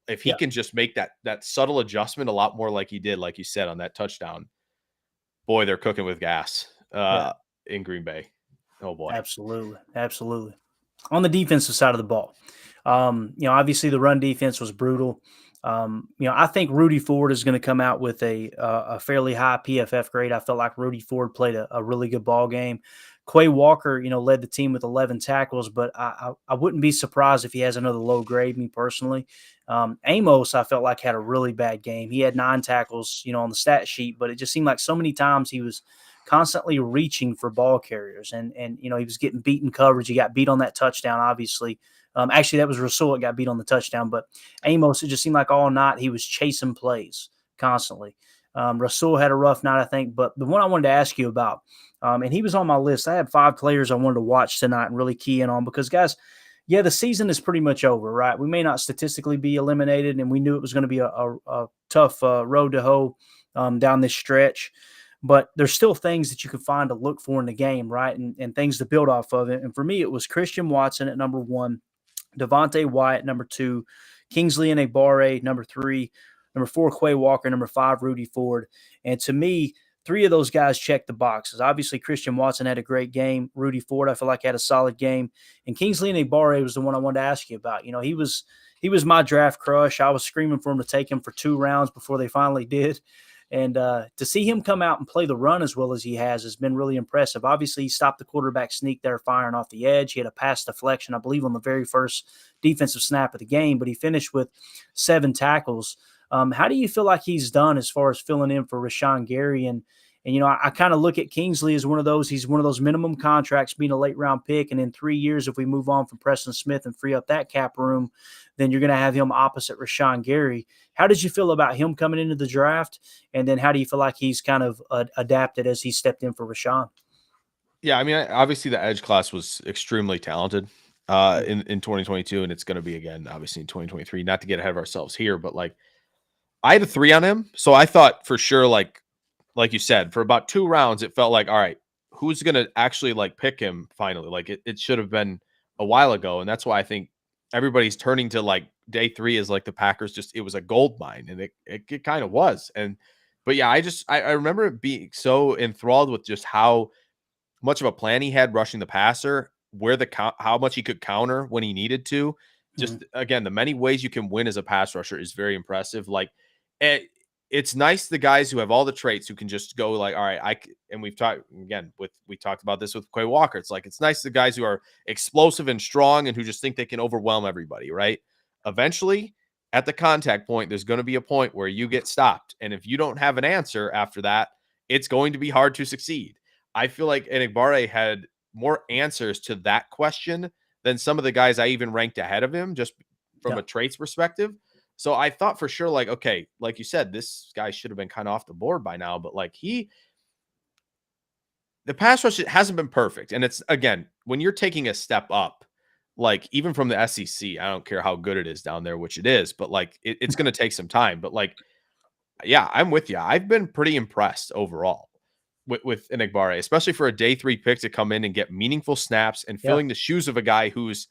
If he can just make that subtle adjustment a lot more like he did, like you said, on that touchdown, boy, they're cooking with gas in Green Bay. Oh boy. Absolutely. Absolutely. On the defensive side of the ball, obviously the run defense was brutal. I think Rudy Ford is going to come out with a fairly high PFF grade. I felt like Rudy Ford played a really good ball game. Quay Walker, led the team with 11 tackles, but I wouldn't be surprised if he has another low grade, me personally. Amos, I felt like had a really bad game. He had 9 tackles, on the stat sheet, but it just seemed like so many times he was constantly reaching for ball carriers, and he was getting beat in coverage. He got beat on that touchdown, obviously. Actually, that was Rasul that got beat on the touchdown, but Amos, it just seemed like all night he was chasing plays constantly. Rasul had a rough night, I think, but the one I wanted to ask you about, and he was on my list. I had 5 players I wanted to watch tonight and really key in on because, guys, the season is pretty much over, right? We may not statistically be eliminated, and we knew it was going to be a tough road to hoe down this stretch. But there's still things that you can find to look for in the game, right? And things to build off of it. And for me, it was Christian Watson at number 1, Devontae Wyatt, number 2, Kingsley Enagbare, number 3, number 4, Quay Walker, number 5, Rudy Ford. And to me, 3 of those guys checked the boxes. Obviously, Christian Watson had a great game. Rudy Ford, I feel like, had a solid game. And Kingsley Enagbare was the one I wanted to ask you about. He was my draft crush. I was screaming for him to take him for 2 rounds before they finally did. And to see him come out and play the run as well as he has been really impressive. Obviously, he stopped the quarterback sneak there firing off the edge. He had a pass deflection, I believe, on the very first defensive snap of the game, but he finished with 7 tackles. How do you feel like he's done as far as filling in for Rashawn Gary? And I kind of look at Kingsley as one of those. He's one of those minimum contracts, being a late round pick. And in 3 years, if we move on from Preston Smith and free up that cap room, then you're going to have him opposite Rashawn Gary. How did you feel about him coming into the draft? And then how do you feel like he's kind of adapted as he stepped in for Rashawn? Yeah, I mean, obviously the edge class was extremely talented in 2022, and it's going to be again, obviously, in 2023. Not to get ahead of ourselves here, but like I had a 3 on him. So I thought for sure, like, like you said, for about 2 rounds, it felt like, all right, who's going to actually like pick him finally? Like it should have been a while ago. And that's why I think everybody's turning to like day 3 is like the Packers it was a gold mine, and it kind of was. But yeah, I remember being so enthralled with just how much of a plan he had rushing the passer, how much he could counter when he needed to. Just again, the many ways you can win as a pass rusher is very impressive. Like it's nice the guys who have all the traits who can just go like, all right, and we talked about this with Quay Walker. It's like, it's nice the guys who are explosive and strong and who just think they can overwhelm everybody, right? Eventually, at the contact point, there's going to be a point where you get stopped. And if you don't have an answer after that, it's going to be hard to succeed. I feel like Enigbare had more answers to that question than some of the guys I even ranked ahead of him, just from a traits perspective. So I thought for sure, like, okay, like you said, this guy should have been kind of off the board by now, but like the pass rush hasn't been perfect. And it's, again, when you're taking a step up, like even from the SEC, I don't care how good it is down there, which it is, but like it's going to take some time. But like, yeah, I'm with you. I've been pretty impressed overall with Enigbare, especially for a day 3 pick to come in and get meaningful snaps and filling the shoes of a guy who's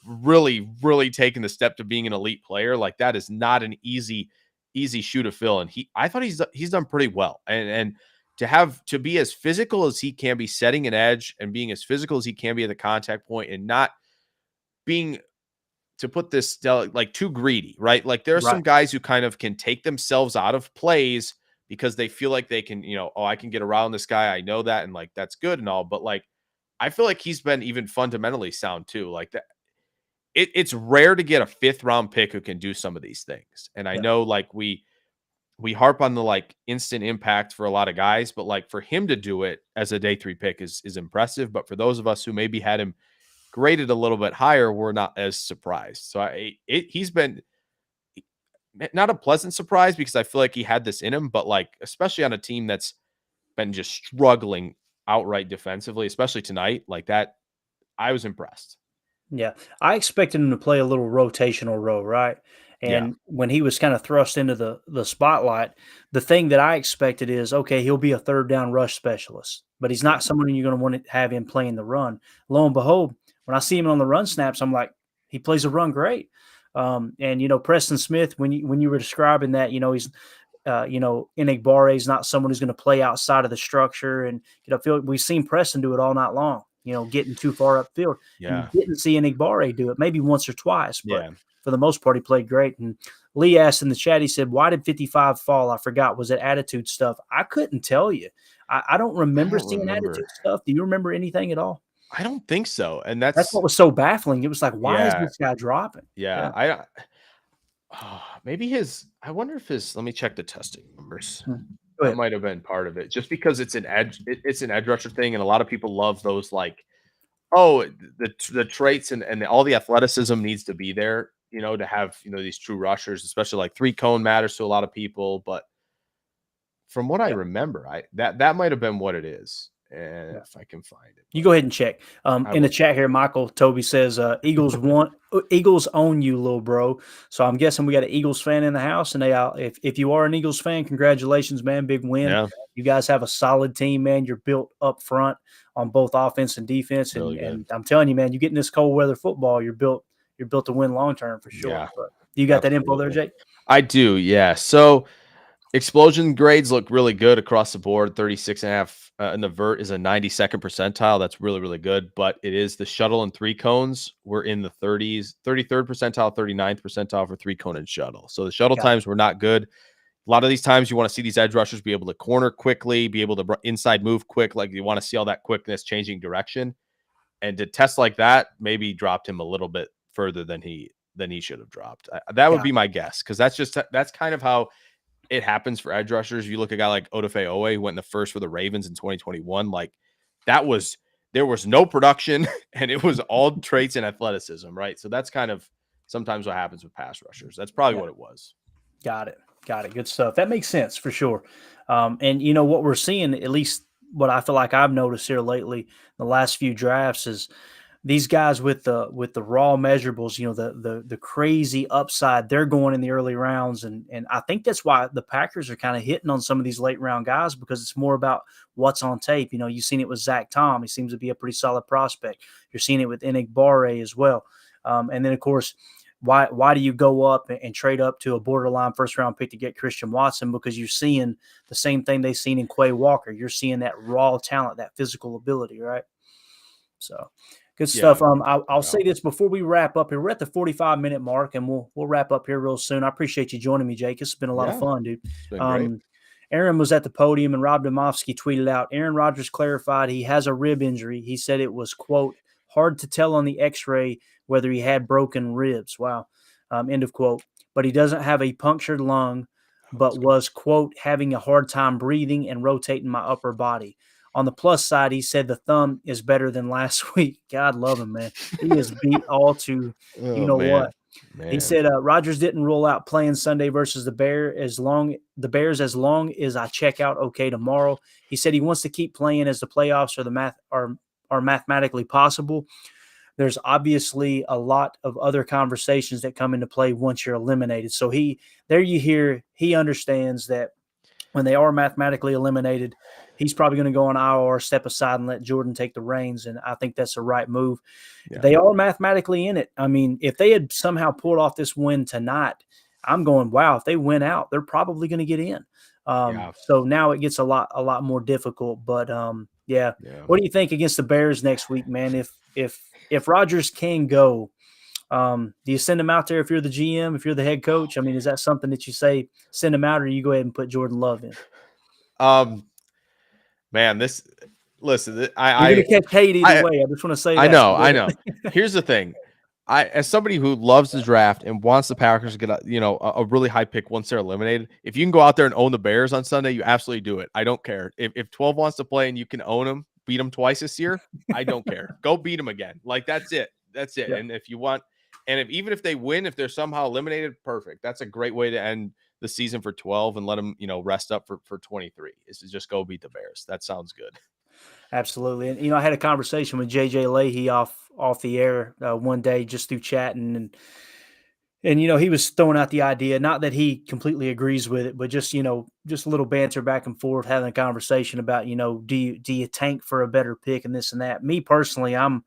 really, really taken the step to being an elite player. Like that is not an easy shoe to fill. And I thought he's done pretty well. And to be as physical as he can be setting an edge and being as physical as he can be at the contact point and not being, to put this like too greedy, right? Like there are some guys who kind of can take themselves out of plays because they feel like they can, I can get around this guy. I know that. And like, that's good and all, but like, I feel like he's been even fundamentally sound too. Like that. It's rare to get a 5th round pick who can do some of these things. And I know like we harp on the like instant impact for a lot of guys, but like for him to do it as a day 3 pick is impressive. But for those of us who maybe had him graded a little bit higher, we're not as surprised. So he's been not a pleasant surprise because I feel like he had this in him, but like, especially on a team that's been just struggling outright defensively, especially tonight, like that, I was impressed. Yeah, I expected him to play a little rotational role, right? And when he was kind of thrust into the spotlight, the thing that I expected is, okay, he'll be a 3rd down rush specialist, but he's not someone you're going to want to have him playing the run. Lo and behold, when I see him on the run snaps, I'm like, he plays a run great. And Preston Smith, when you were describing that, he's Enigbare is not someone who's going to play outside of the structure, and we've seen Preston do it all night long. Getting too far upfield. Yeah. You didn't see Enigbare do it, maybe once or twice, but for the most part, he played great. And Lee asked in the chat, he said, why did 55 fall? I forgot. Was it attitude stuff? I couldn't tell you. I don't remember seeing attitude stuff. Do you remember anything at all? I don't think so. And that's what was so baffling. It was like, why is this guy dropping? Yeah. I wonder if let me check the testing numbers. That might have been part of it, just because it's an edge rusher thing, and a lot of people love those, like, the traits and all the athleticism needs to be there, to have these true rushers, especially like 3 cone matters to a lot of people. But from what I remember, that might have been what it is. And if I can find it, you go ahead and check. In the chat here, Michael Toby says Eagles own you, little bro. So I'm guessing we got an Eagles fan in the house, and if you are an Eagles fan, congratulations, man, big win. Yeah. You guys have a solid team, man. You're built up front on both offense and defense, and I'm telling you, man, you get in this cold weather football, you're built to win long term for sure. Yeah, but you got that info there, Jake? I do, yeah. So explosion grades look really good across the board. 36.5 and the vert is a 92nd percentile. That's really, really good. But it is the shuttle and 3 cones. We're in the 30s, 33rd percentile, 39th percentile for 3 cone and shuttle. So the shuttle times were not good. A lot of these times you want to see these edge rushers be able to corner quickly, be able to inside move quick. Like you want to see all that quickness changing direction. And to test like that, maybe dropped him a little bit further than he should have dropped. That would be my guess, because that's kind of how it happens for edge rushers. If you look at a guy like Odafe Owe, who went in the first for the Ravens in 2021, like there was no production and it was all traits and athleticism, right? So that's kind of sometimes what happens with pass rushers. That's probably what it was. Got it. Good stuff. That makes sense for sure. And what we're seeing, at least what I feel like I've noticed here lately, the last few drafts, is these guys with the raw measurables, the crazy upside, they're going in the early rounds, and I think that's why the Packers are kind of hitting on some of these late round guys, because it's more about what's on tape. You've seen it with Zach Tom; he seems to be a pretty solid prospect. You're seeing it with Enigbare as well, and then of course. Why do you go up and trade up to a borderline first round pick to get Christian Watson? Because you're seeing the same thing they've seen in Quay Walker. You're seeing that raw talent, that physical ability, right? So good stuff. I'll say this before we wrap up here. We're at the 45-minute mark, and we'll wrap up here real soon. I appreciate you joining me, Jake. It's been a lot of fun, dude. It's been great. Aaron was at the podium, and Rob Domofsky tweeted out, Aaron Rodgers clarified he has a rib injury. He said it was, quote, hard to tell on the x-ray whether he had broken ribs. Wow. End of quote. But he doesn't have a punctured lung, but was, quote, having a hard time breathing and rotating my upper body. On the plus side, he said the thumb is better than last week. God love him, man. He is beat all to what. Man. He said Rodgers didn't rule out playing Sunday versus the Bears as long as I check out okay tomorrow. He said he wants to keep playing as the playoffs are mathematically possible. There's obviously a lot of other conversations that come into play once you're eliminated. So he understands that when they are mathematically eliminated, he's probably going to go on IR, step aside, and let Jordan take the reins. And I think that's the right move. Yeah. They are mathematically in it. I mean, if they had somehow pulled off this win tonight, I'm going, wow, if they win out, they're probably going to get in. So now it gets a lot more difficult. But yeah. What do you think against the Bears next week, man? If Rodgers can go, do you send him out there if you're the GM, if you're the head coach? I mean, is that something that you say send him out, or you go ahead and put Jordan Love in? Man, you're gonna catch hate either way. I just want to say that. I know. Here's the thing. As somebody who loves the draft and wants the Packers to get a really high pick once they're eliminated, if you can go out there and own the Bears on Sunday, you absolutely do it. I don't care. If 12 wants to play and you can own them, beat them twice this year, I don't care. Go beat them again. Like, that's it. That's it. Yeah. And if you want, and even if they win, if they're somehow eliminated, perfect. That's a great way to end the season for 12 and let them, rest up for 23, is to just go beat the Bears. That sounds good. Absolutely. And, I had a conversation with JJ Leahy off the air one day just through chatting, and he was throwing out the idea, not that he completely agrees with it, but just a little banter back and forth, having a conversation about, do you tank for a better pick and this and that. Me personally, I'm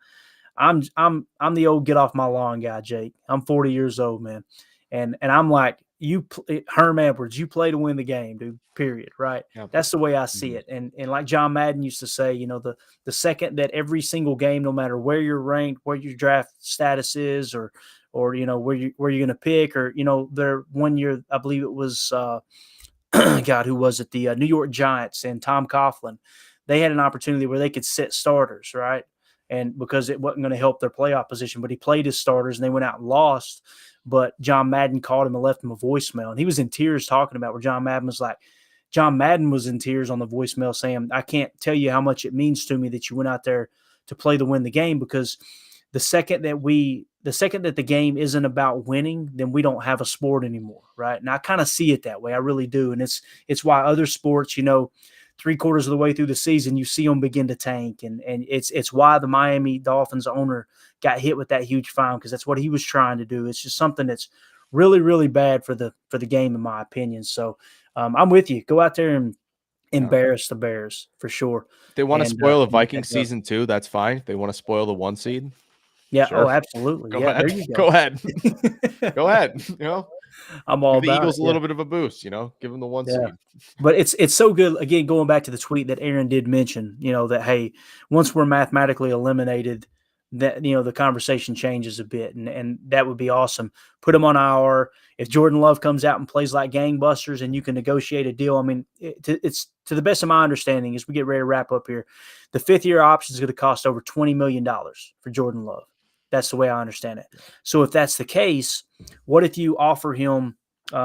the old get off my lawn guy, Jake. I'm 40 years old, man. And I'm like, Herm Edwards, you play to win the game, dude, period, right? Yeah. That's the way I see it. And like John Madden used to say, the second that every single game, no matter where you're ranked, where your draft status is, or where you're going to pick, or, there 1 year, I believe it was, God, who was it? The New York Giants and Tom Coughlin. They had an opportunity where they could sit starters, right? And because it wasn't going to help their playoff position, but he played his starters and they went out and lost. But John Madden called him and left him a voicemail. And he was in tears talking about where John Madden was in tears on the voicemail saying, I can't tell you how much it means to me that you went out there to play to win the game, because the second that the game isn't about winning, then we don't have a sport anymore, right? And I kind of see it that way. I really do. And it's why other sports, 3/4 of the way through the season, you see them begin to tank. And it's why the Miami Dolphins owner got hit with that huge fine, because that's what he was trying to do. It's just something that's really, really bad for the game, in my opinion. So I'm with you. Go out there and embarrass the Bears for sure. If they want to spoil the Vikings season too, that's fine. If they want to spoil the 1 seed. Yeah. Sure. Oh, absolutely. Go ahead. There you go. Go ahead. Go ahead. I'm all give about the Eagles it, a little bit of a boost, give them the 1 seed. But it's so good. Again, going back to the tweet that Aaron did mention, that, hey, once we're mathematically eliminated, that, the conversation changes a bit, and that would be awesome. Put them on IR. If Jordan Love comes out and plays like gangbusters and you can negotiate a deal, I mean, it's to the best of my understanding, as we get ready to wrap up here, the 5th-year option is going to cost over $20 million for Jordan Love. That's the way I understand it. So if that's the case, what if you offer him, a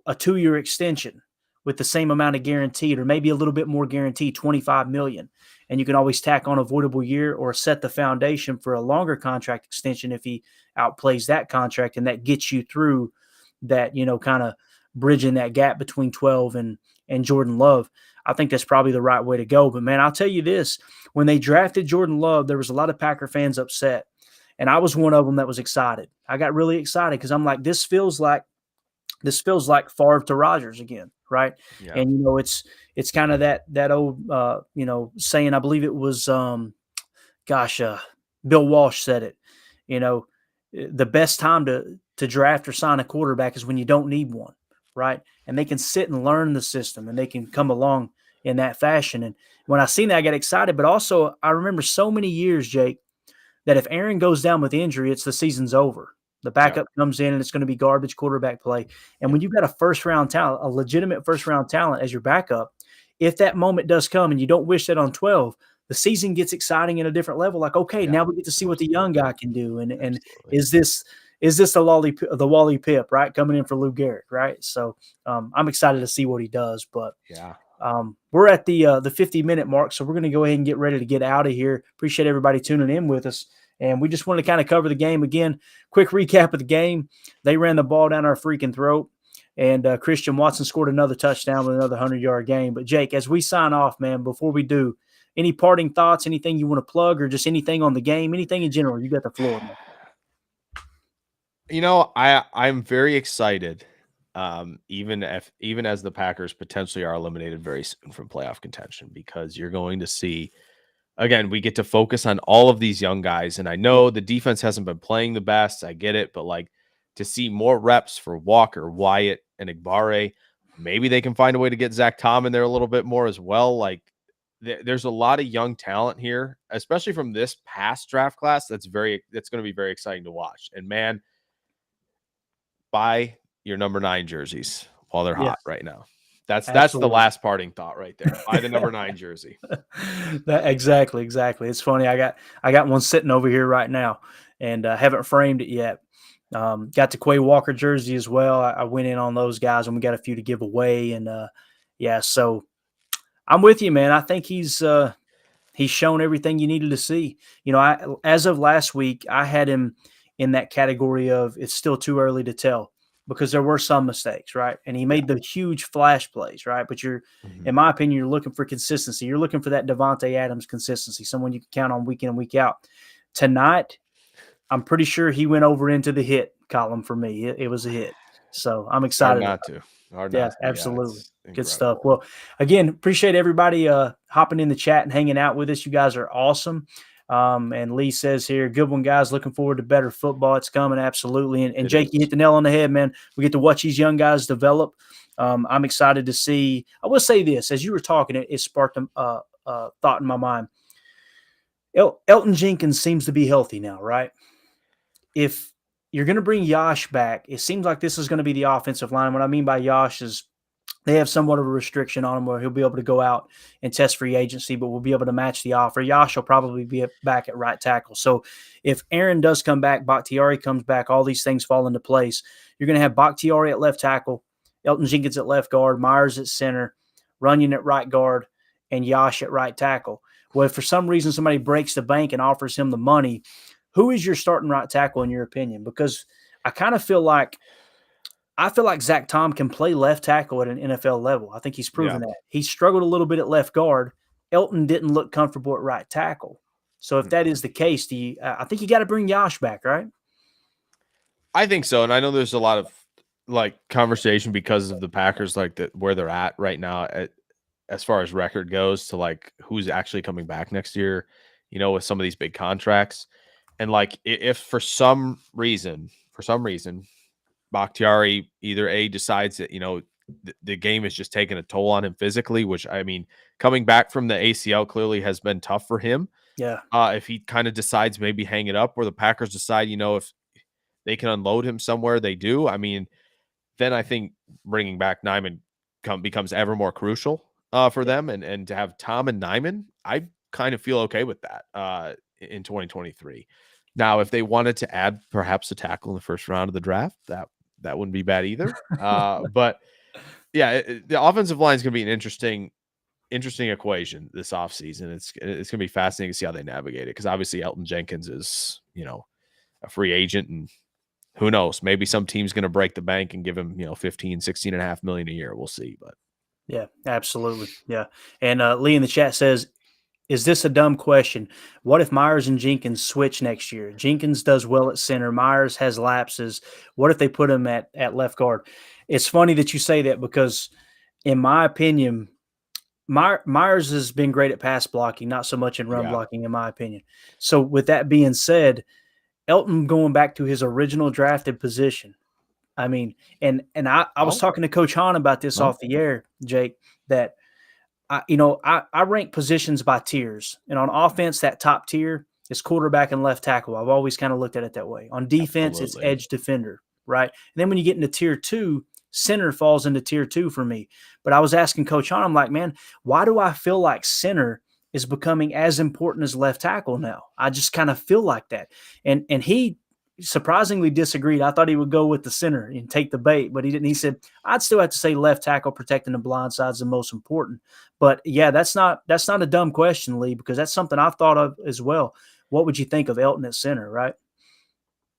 2-year extension with the same amount of guaranteed, or maybe a little bit more guaranteed, $25 million, and you can always tack on a voidable year or set the foundation for a longer contract extension if he outplays that contract, and that gets you through that, kind of bridging that gap between 12 and and Jordan Love. I think that's probably the right way to go. But man, I'll tell you this, when they drafted Jordan Love, there was a lot of Packer fans upset. And I was one of them that was excited. I got really excited because I'm like, this feels like Favre to Rodgers again, right? Yeah. And it's kind of that old saying. I believe it was Bill Walsh said it. The best time to draft or sign a quarterback is when you don't need one, right? And they can sit and learn the system, and they can come along in that fashion. And when I seen that, I got excited. But also, I remember so many years, Jake, that if Aaron goes down with injury, it's the season's over. The backup comes in and it's going to be garbage quarterback play. And when you've got a first-round talent, a legitimate first-round talent as your backup, if that moment does come and you don't wish that on 12, the season gets exciting at a different level. Like, okay, now we get to see what the young guy can do. And is this the Wally Pip, right? Coming in for Lou Gehrig, right? So I'm excited to see what he does. But we're at the 50-minute mark, so we're going to go ahead and get ready to get out of here. Appreciate everybody tuning in with us. And we just wanted to kind of cover the game again. Quick recap of the game. They ran the ball down our freaking throat. And Christian Watson scored another touchdown with another 100-yard game. But, Jake, as we sign off, man, before we do, any parting thoughts, anything you want to plug, or just anything on the game, anything in general? You got the floor, man. I'm very excited, even as the Packers potentially are eliminated very soon from playoff contention, because you're going to see – again, we get to focus on all of these young guys. And I know the defense hasn't been playing the best. I get it. But like, to see more reps for Walker, Wyatt, and Igbare, maybe they can find a way to get Zach Tom in there a little bit more as well. Like, there's a lot of young talent here, especially from this past draft class. That's going to be very exciting to watch. And man, buy your number 9 jerseys while they're hot right now. That's the last parting thought right there. Buy the number 9 jersey. Exactly. It's funny. I got one sitting over here right now, and haven't framed it yet. Got the Quay Walker jersey as well. I went in on those guys, and we got a few to give away. And so I'm with you, man. I think he's shown everything you needed to see. As of last week, I had him in that category of it's still too early to tell, because there were some mistakes, right? And he made the huge flash plays, right? But in my opinion, you're looking for consistency. You're looking for that Devontae Adams consistency, someone you can count on week in and week out. Tonight, I'm pretty sure he went over into the hit column for me. It was a hit. So I'm excited. Hard not to. Absolutely. Good stuff. Well, again, appreciate everybody hopping in the chat and hanging out with us. You guys are awesome. And Lee says here, good one, guys. Looking forward to better football. It's coming. Absolutely. And Jake, you hit the nail on the head, man. We get to watch these young guys develop. I'm excited to see. I will say this, as you were talking, it sparked a thought in my mind. Elton Jenkins seems to be healthy now, right? If you're going to bring Yash back, it seems like this is going to be the offensive line. What I mean by Yash is they have somewhat of a restriction on him where he'll be able to go out and test free agency, but we'll be able to match the offer. Yash will probably be back at right tackle. So if Aaron does come back, Bakhtiari comes back, all these things fall into place. You're going to have Bakhtiari at left tackle, Elton Jenkins at left guard, Myers at center, Runyon at right guard, and Yash at right tackle. Well, if for some reason somebody breaks the bank and offers him the money, who is your starting right tackle in your opinion? Because I kind of feel like Zach Tom can play left tackle at an NFL level. I think he's proven that. He struggled a little bit at left guard. Elton didn't look comfortable at right tackle. So if that is the case, I think you got to bring Yash back, right? I think so. And I know there's a lot of conversation because of the Packers, where they're at right now as far as record goes, to who's actually coming back next year, with some of these big contracts. And if for some reason, Bakhtiari either decides that, the game is just taking a toll on him physically, which, I mean, coming back from the ACL clearly has been tough for him. Yeah. If he kind of decides maybe hang it up, or the Packers decide, if they can unload him somewhere, they do. I mean, then I think bringing back Nyman becomes ever more crucial for them. And to have Tom and Nyman, I kind of feel okay with that in 2023. Now, if they wanted to add perhaps a tackle in the first round of the draft, that wouldn't be bad either. But yeah, the offensive line is going to be an interesting equation this offseason. It's going to be fascinating to see how they navigate it, because obviously Elton Jenkins is, a free agent, and who knows, maybe some team's going to break the bank and give him, 15, 16.5 million a year. We'll see. But Yeah, absolutely. Yeah. And Lee in the chat says, is this a dumb question? What if Myers and Jenkins switch next year? Jenkins does well at center. Myers has lapses. What if they put him at left guard? It's funny that you say that because, in my opinion, Myers has been great at pass blocking, not so much in run Yeah. blocking, in my opinion. So, with that being said, Elton going back to his original drafted position. I mean, and I was talking to Coach Hahn about this off the air, Jake, that I rank positions by tiers. And on offense, that top tier is quarterback and left tackle. I've always kind of looked at it that way. On defense, it's edge defender, right? And then when you get into tier 2, center falls into tier 2 for me. But I was asking Coach Hahn, I'm like, man, why do I feel like center is becoming as important as left tackle now? I just kind of feel like that. And he surprisingly disagreed. I thought he would go with the center and take the bait, but he didn't. He said, I'd still have to say left tackle protecting the blind side is the most important. But yeah, that's not a dumb question, Lee, because that's something I've thought of as well. What would you think of Elton at center, right?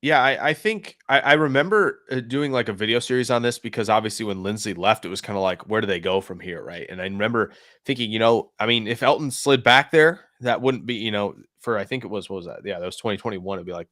Yeah, I think I remember doing like a video series on this because obviously when Lindsey left, it was kind of like, where do they go from here, right? And I remember thinking, I mean, if Elton slid back there, that wouldn't be, for I think it was, what was that? Yeah, that was 2021. It'd be like,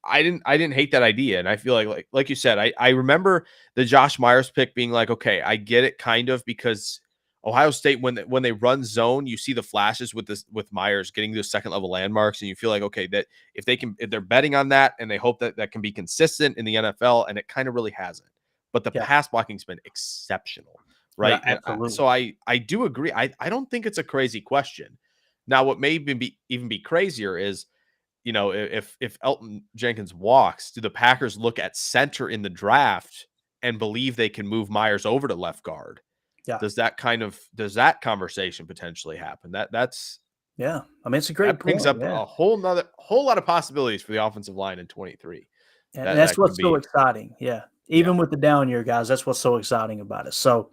I didn't hate that idea. And I feel like you said, I remember the Josh Myers pick being like, okay, I get it kind of, because Ohio State, when they run zone, you see the flashes with Myers getting those second level landmarks, and you feel like, okay, that if they're betting on that and they hope that can be consistent in the NFL, and it kind of really hasn't. But the pass blocking's been exceptional, right? Yeah, absolutely. So I do agree. I don't think it's a crazy question. Now, what may even be crazier is, if Elton Jenkins walks, do the Packers look at center in the draft and believe they can move Myers over to left guard? Yeah. Does that conversation potentially happen? That's yeah. I mean, it's a great that brings point. up a whole lot of possibilities for the offensive line in 23. And that's what's so exciting. Yeah. Even with the down year, guys, that's what's so exciting about it. So,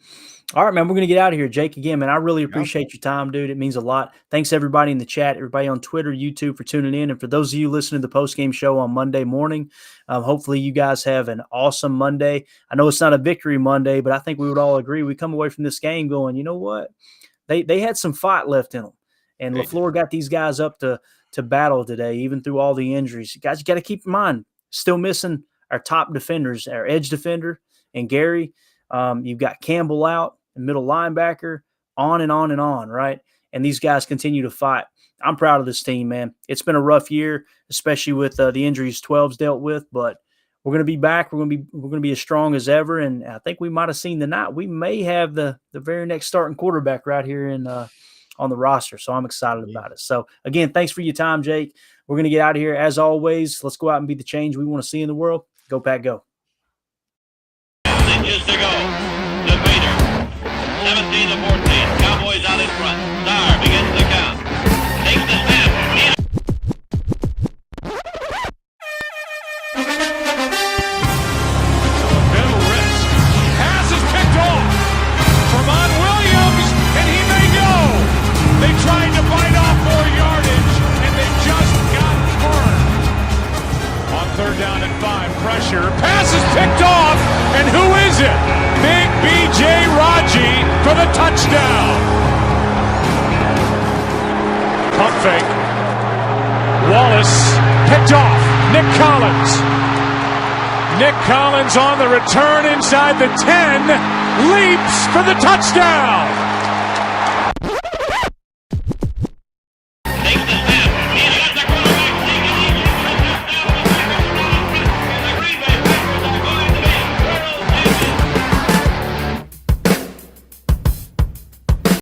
all right, man, we're going to get out of here. Jake, again, man, I really appreciate your time, dude. It means a lot. Thanks, everybody in the chat, everybody on Twitter, YouTube for tuning in. And for those of you listening to the postgame show on Monday morning, hopefully you guys have an awesome Monday. I know it's not a victory Monday, but I think we would all agree we come away from this game going, you know what? They had some fight left in them. And LaFleur got these guys up to battle today, even through all the injuries. Guys, you got to keep in mind, still missing our top defenders, our edge defender and Gary. You've got Campbell out, the middle linebacker, on and on and on, right? And these guys continue to fight. I'm proud of this team, man. It's been a rough year, especially with the injuries 12's dealt with, but we're going to be back. We're going to be as strong as ever, and I think we might have seen tonight. We may have the very next starting quarterback right here on the roster, so I'm excited about it. So, again, thanks for your time, Jake. We're going to get out of here. As always, let's go out and be the change we want to see in the world. Go, Pack, go. Inches to go. The Vader. 17-14. Cowboys out in front. Star begins the count. Takes the snap. Bit of a risk. Pass is picked off. Vermont Williams, and he may go. They tried to bite off more yardage, and they just got burned. On 3rd down and 5, pressure. Pass is picked off, and who is it? Big B.J. Raji for the touchdown. Pump fake. Wallace picked off. Nick Collins. Nick Collins on the return inside the 10. Leaps for the touchdown.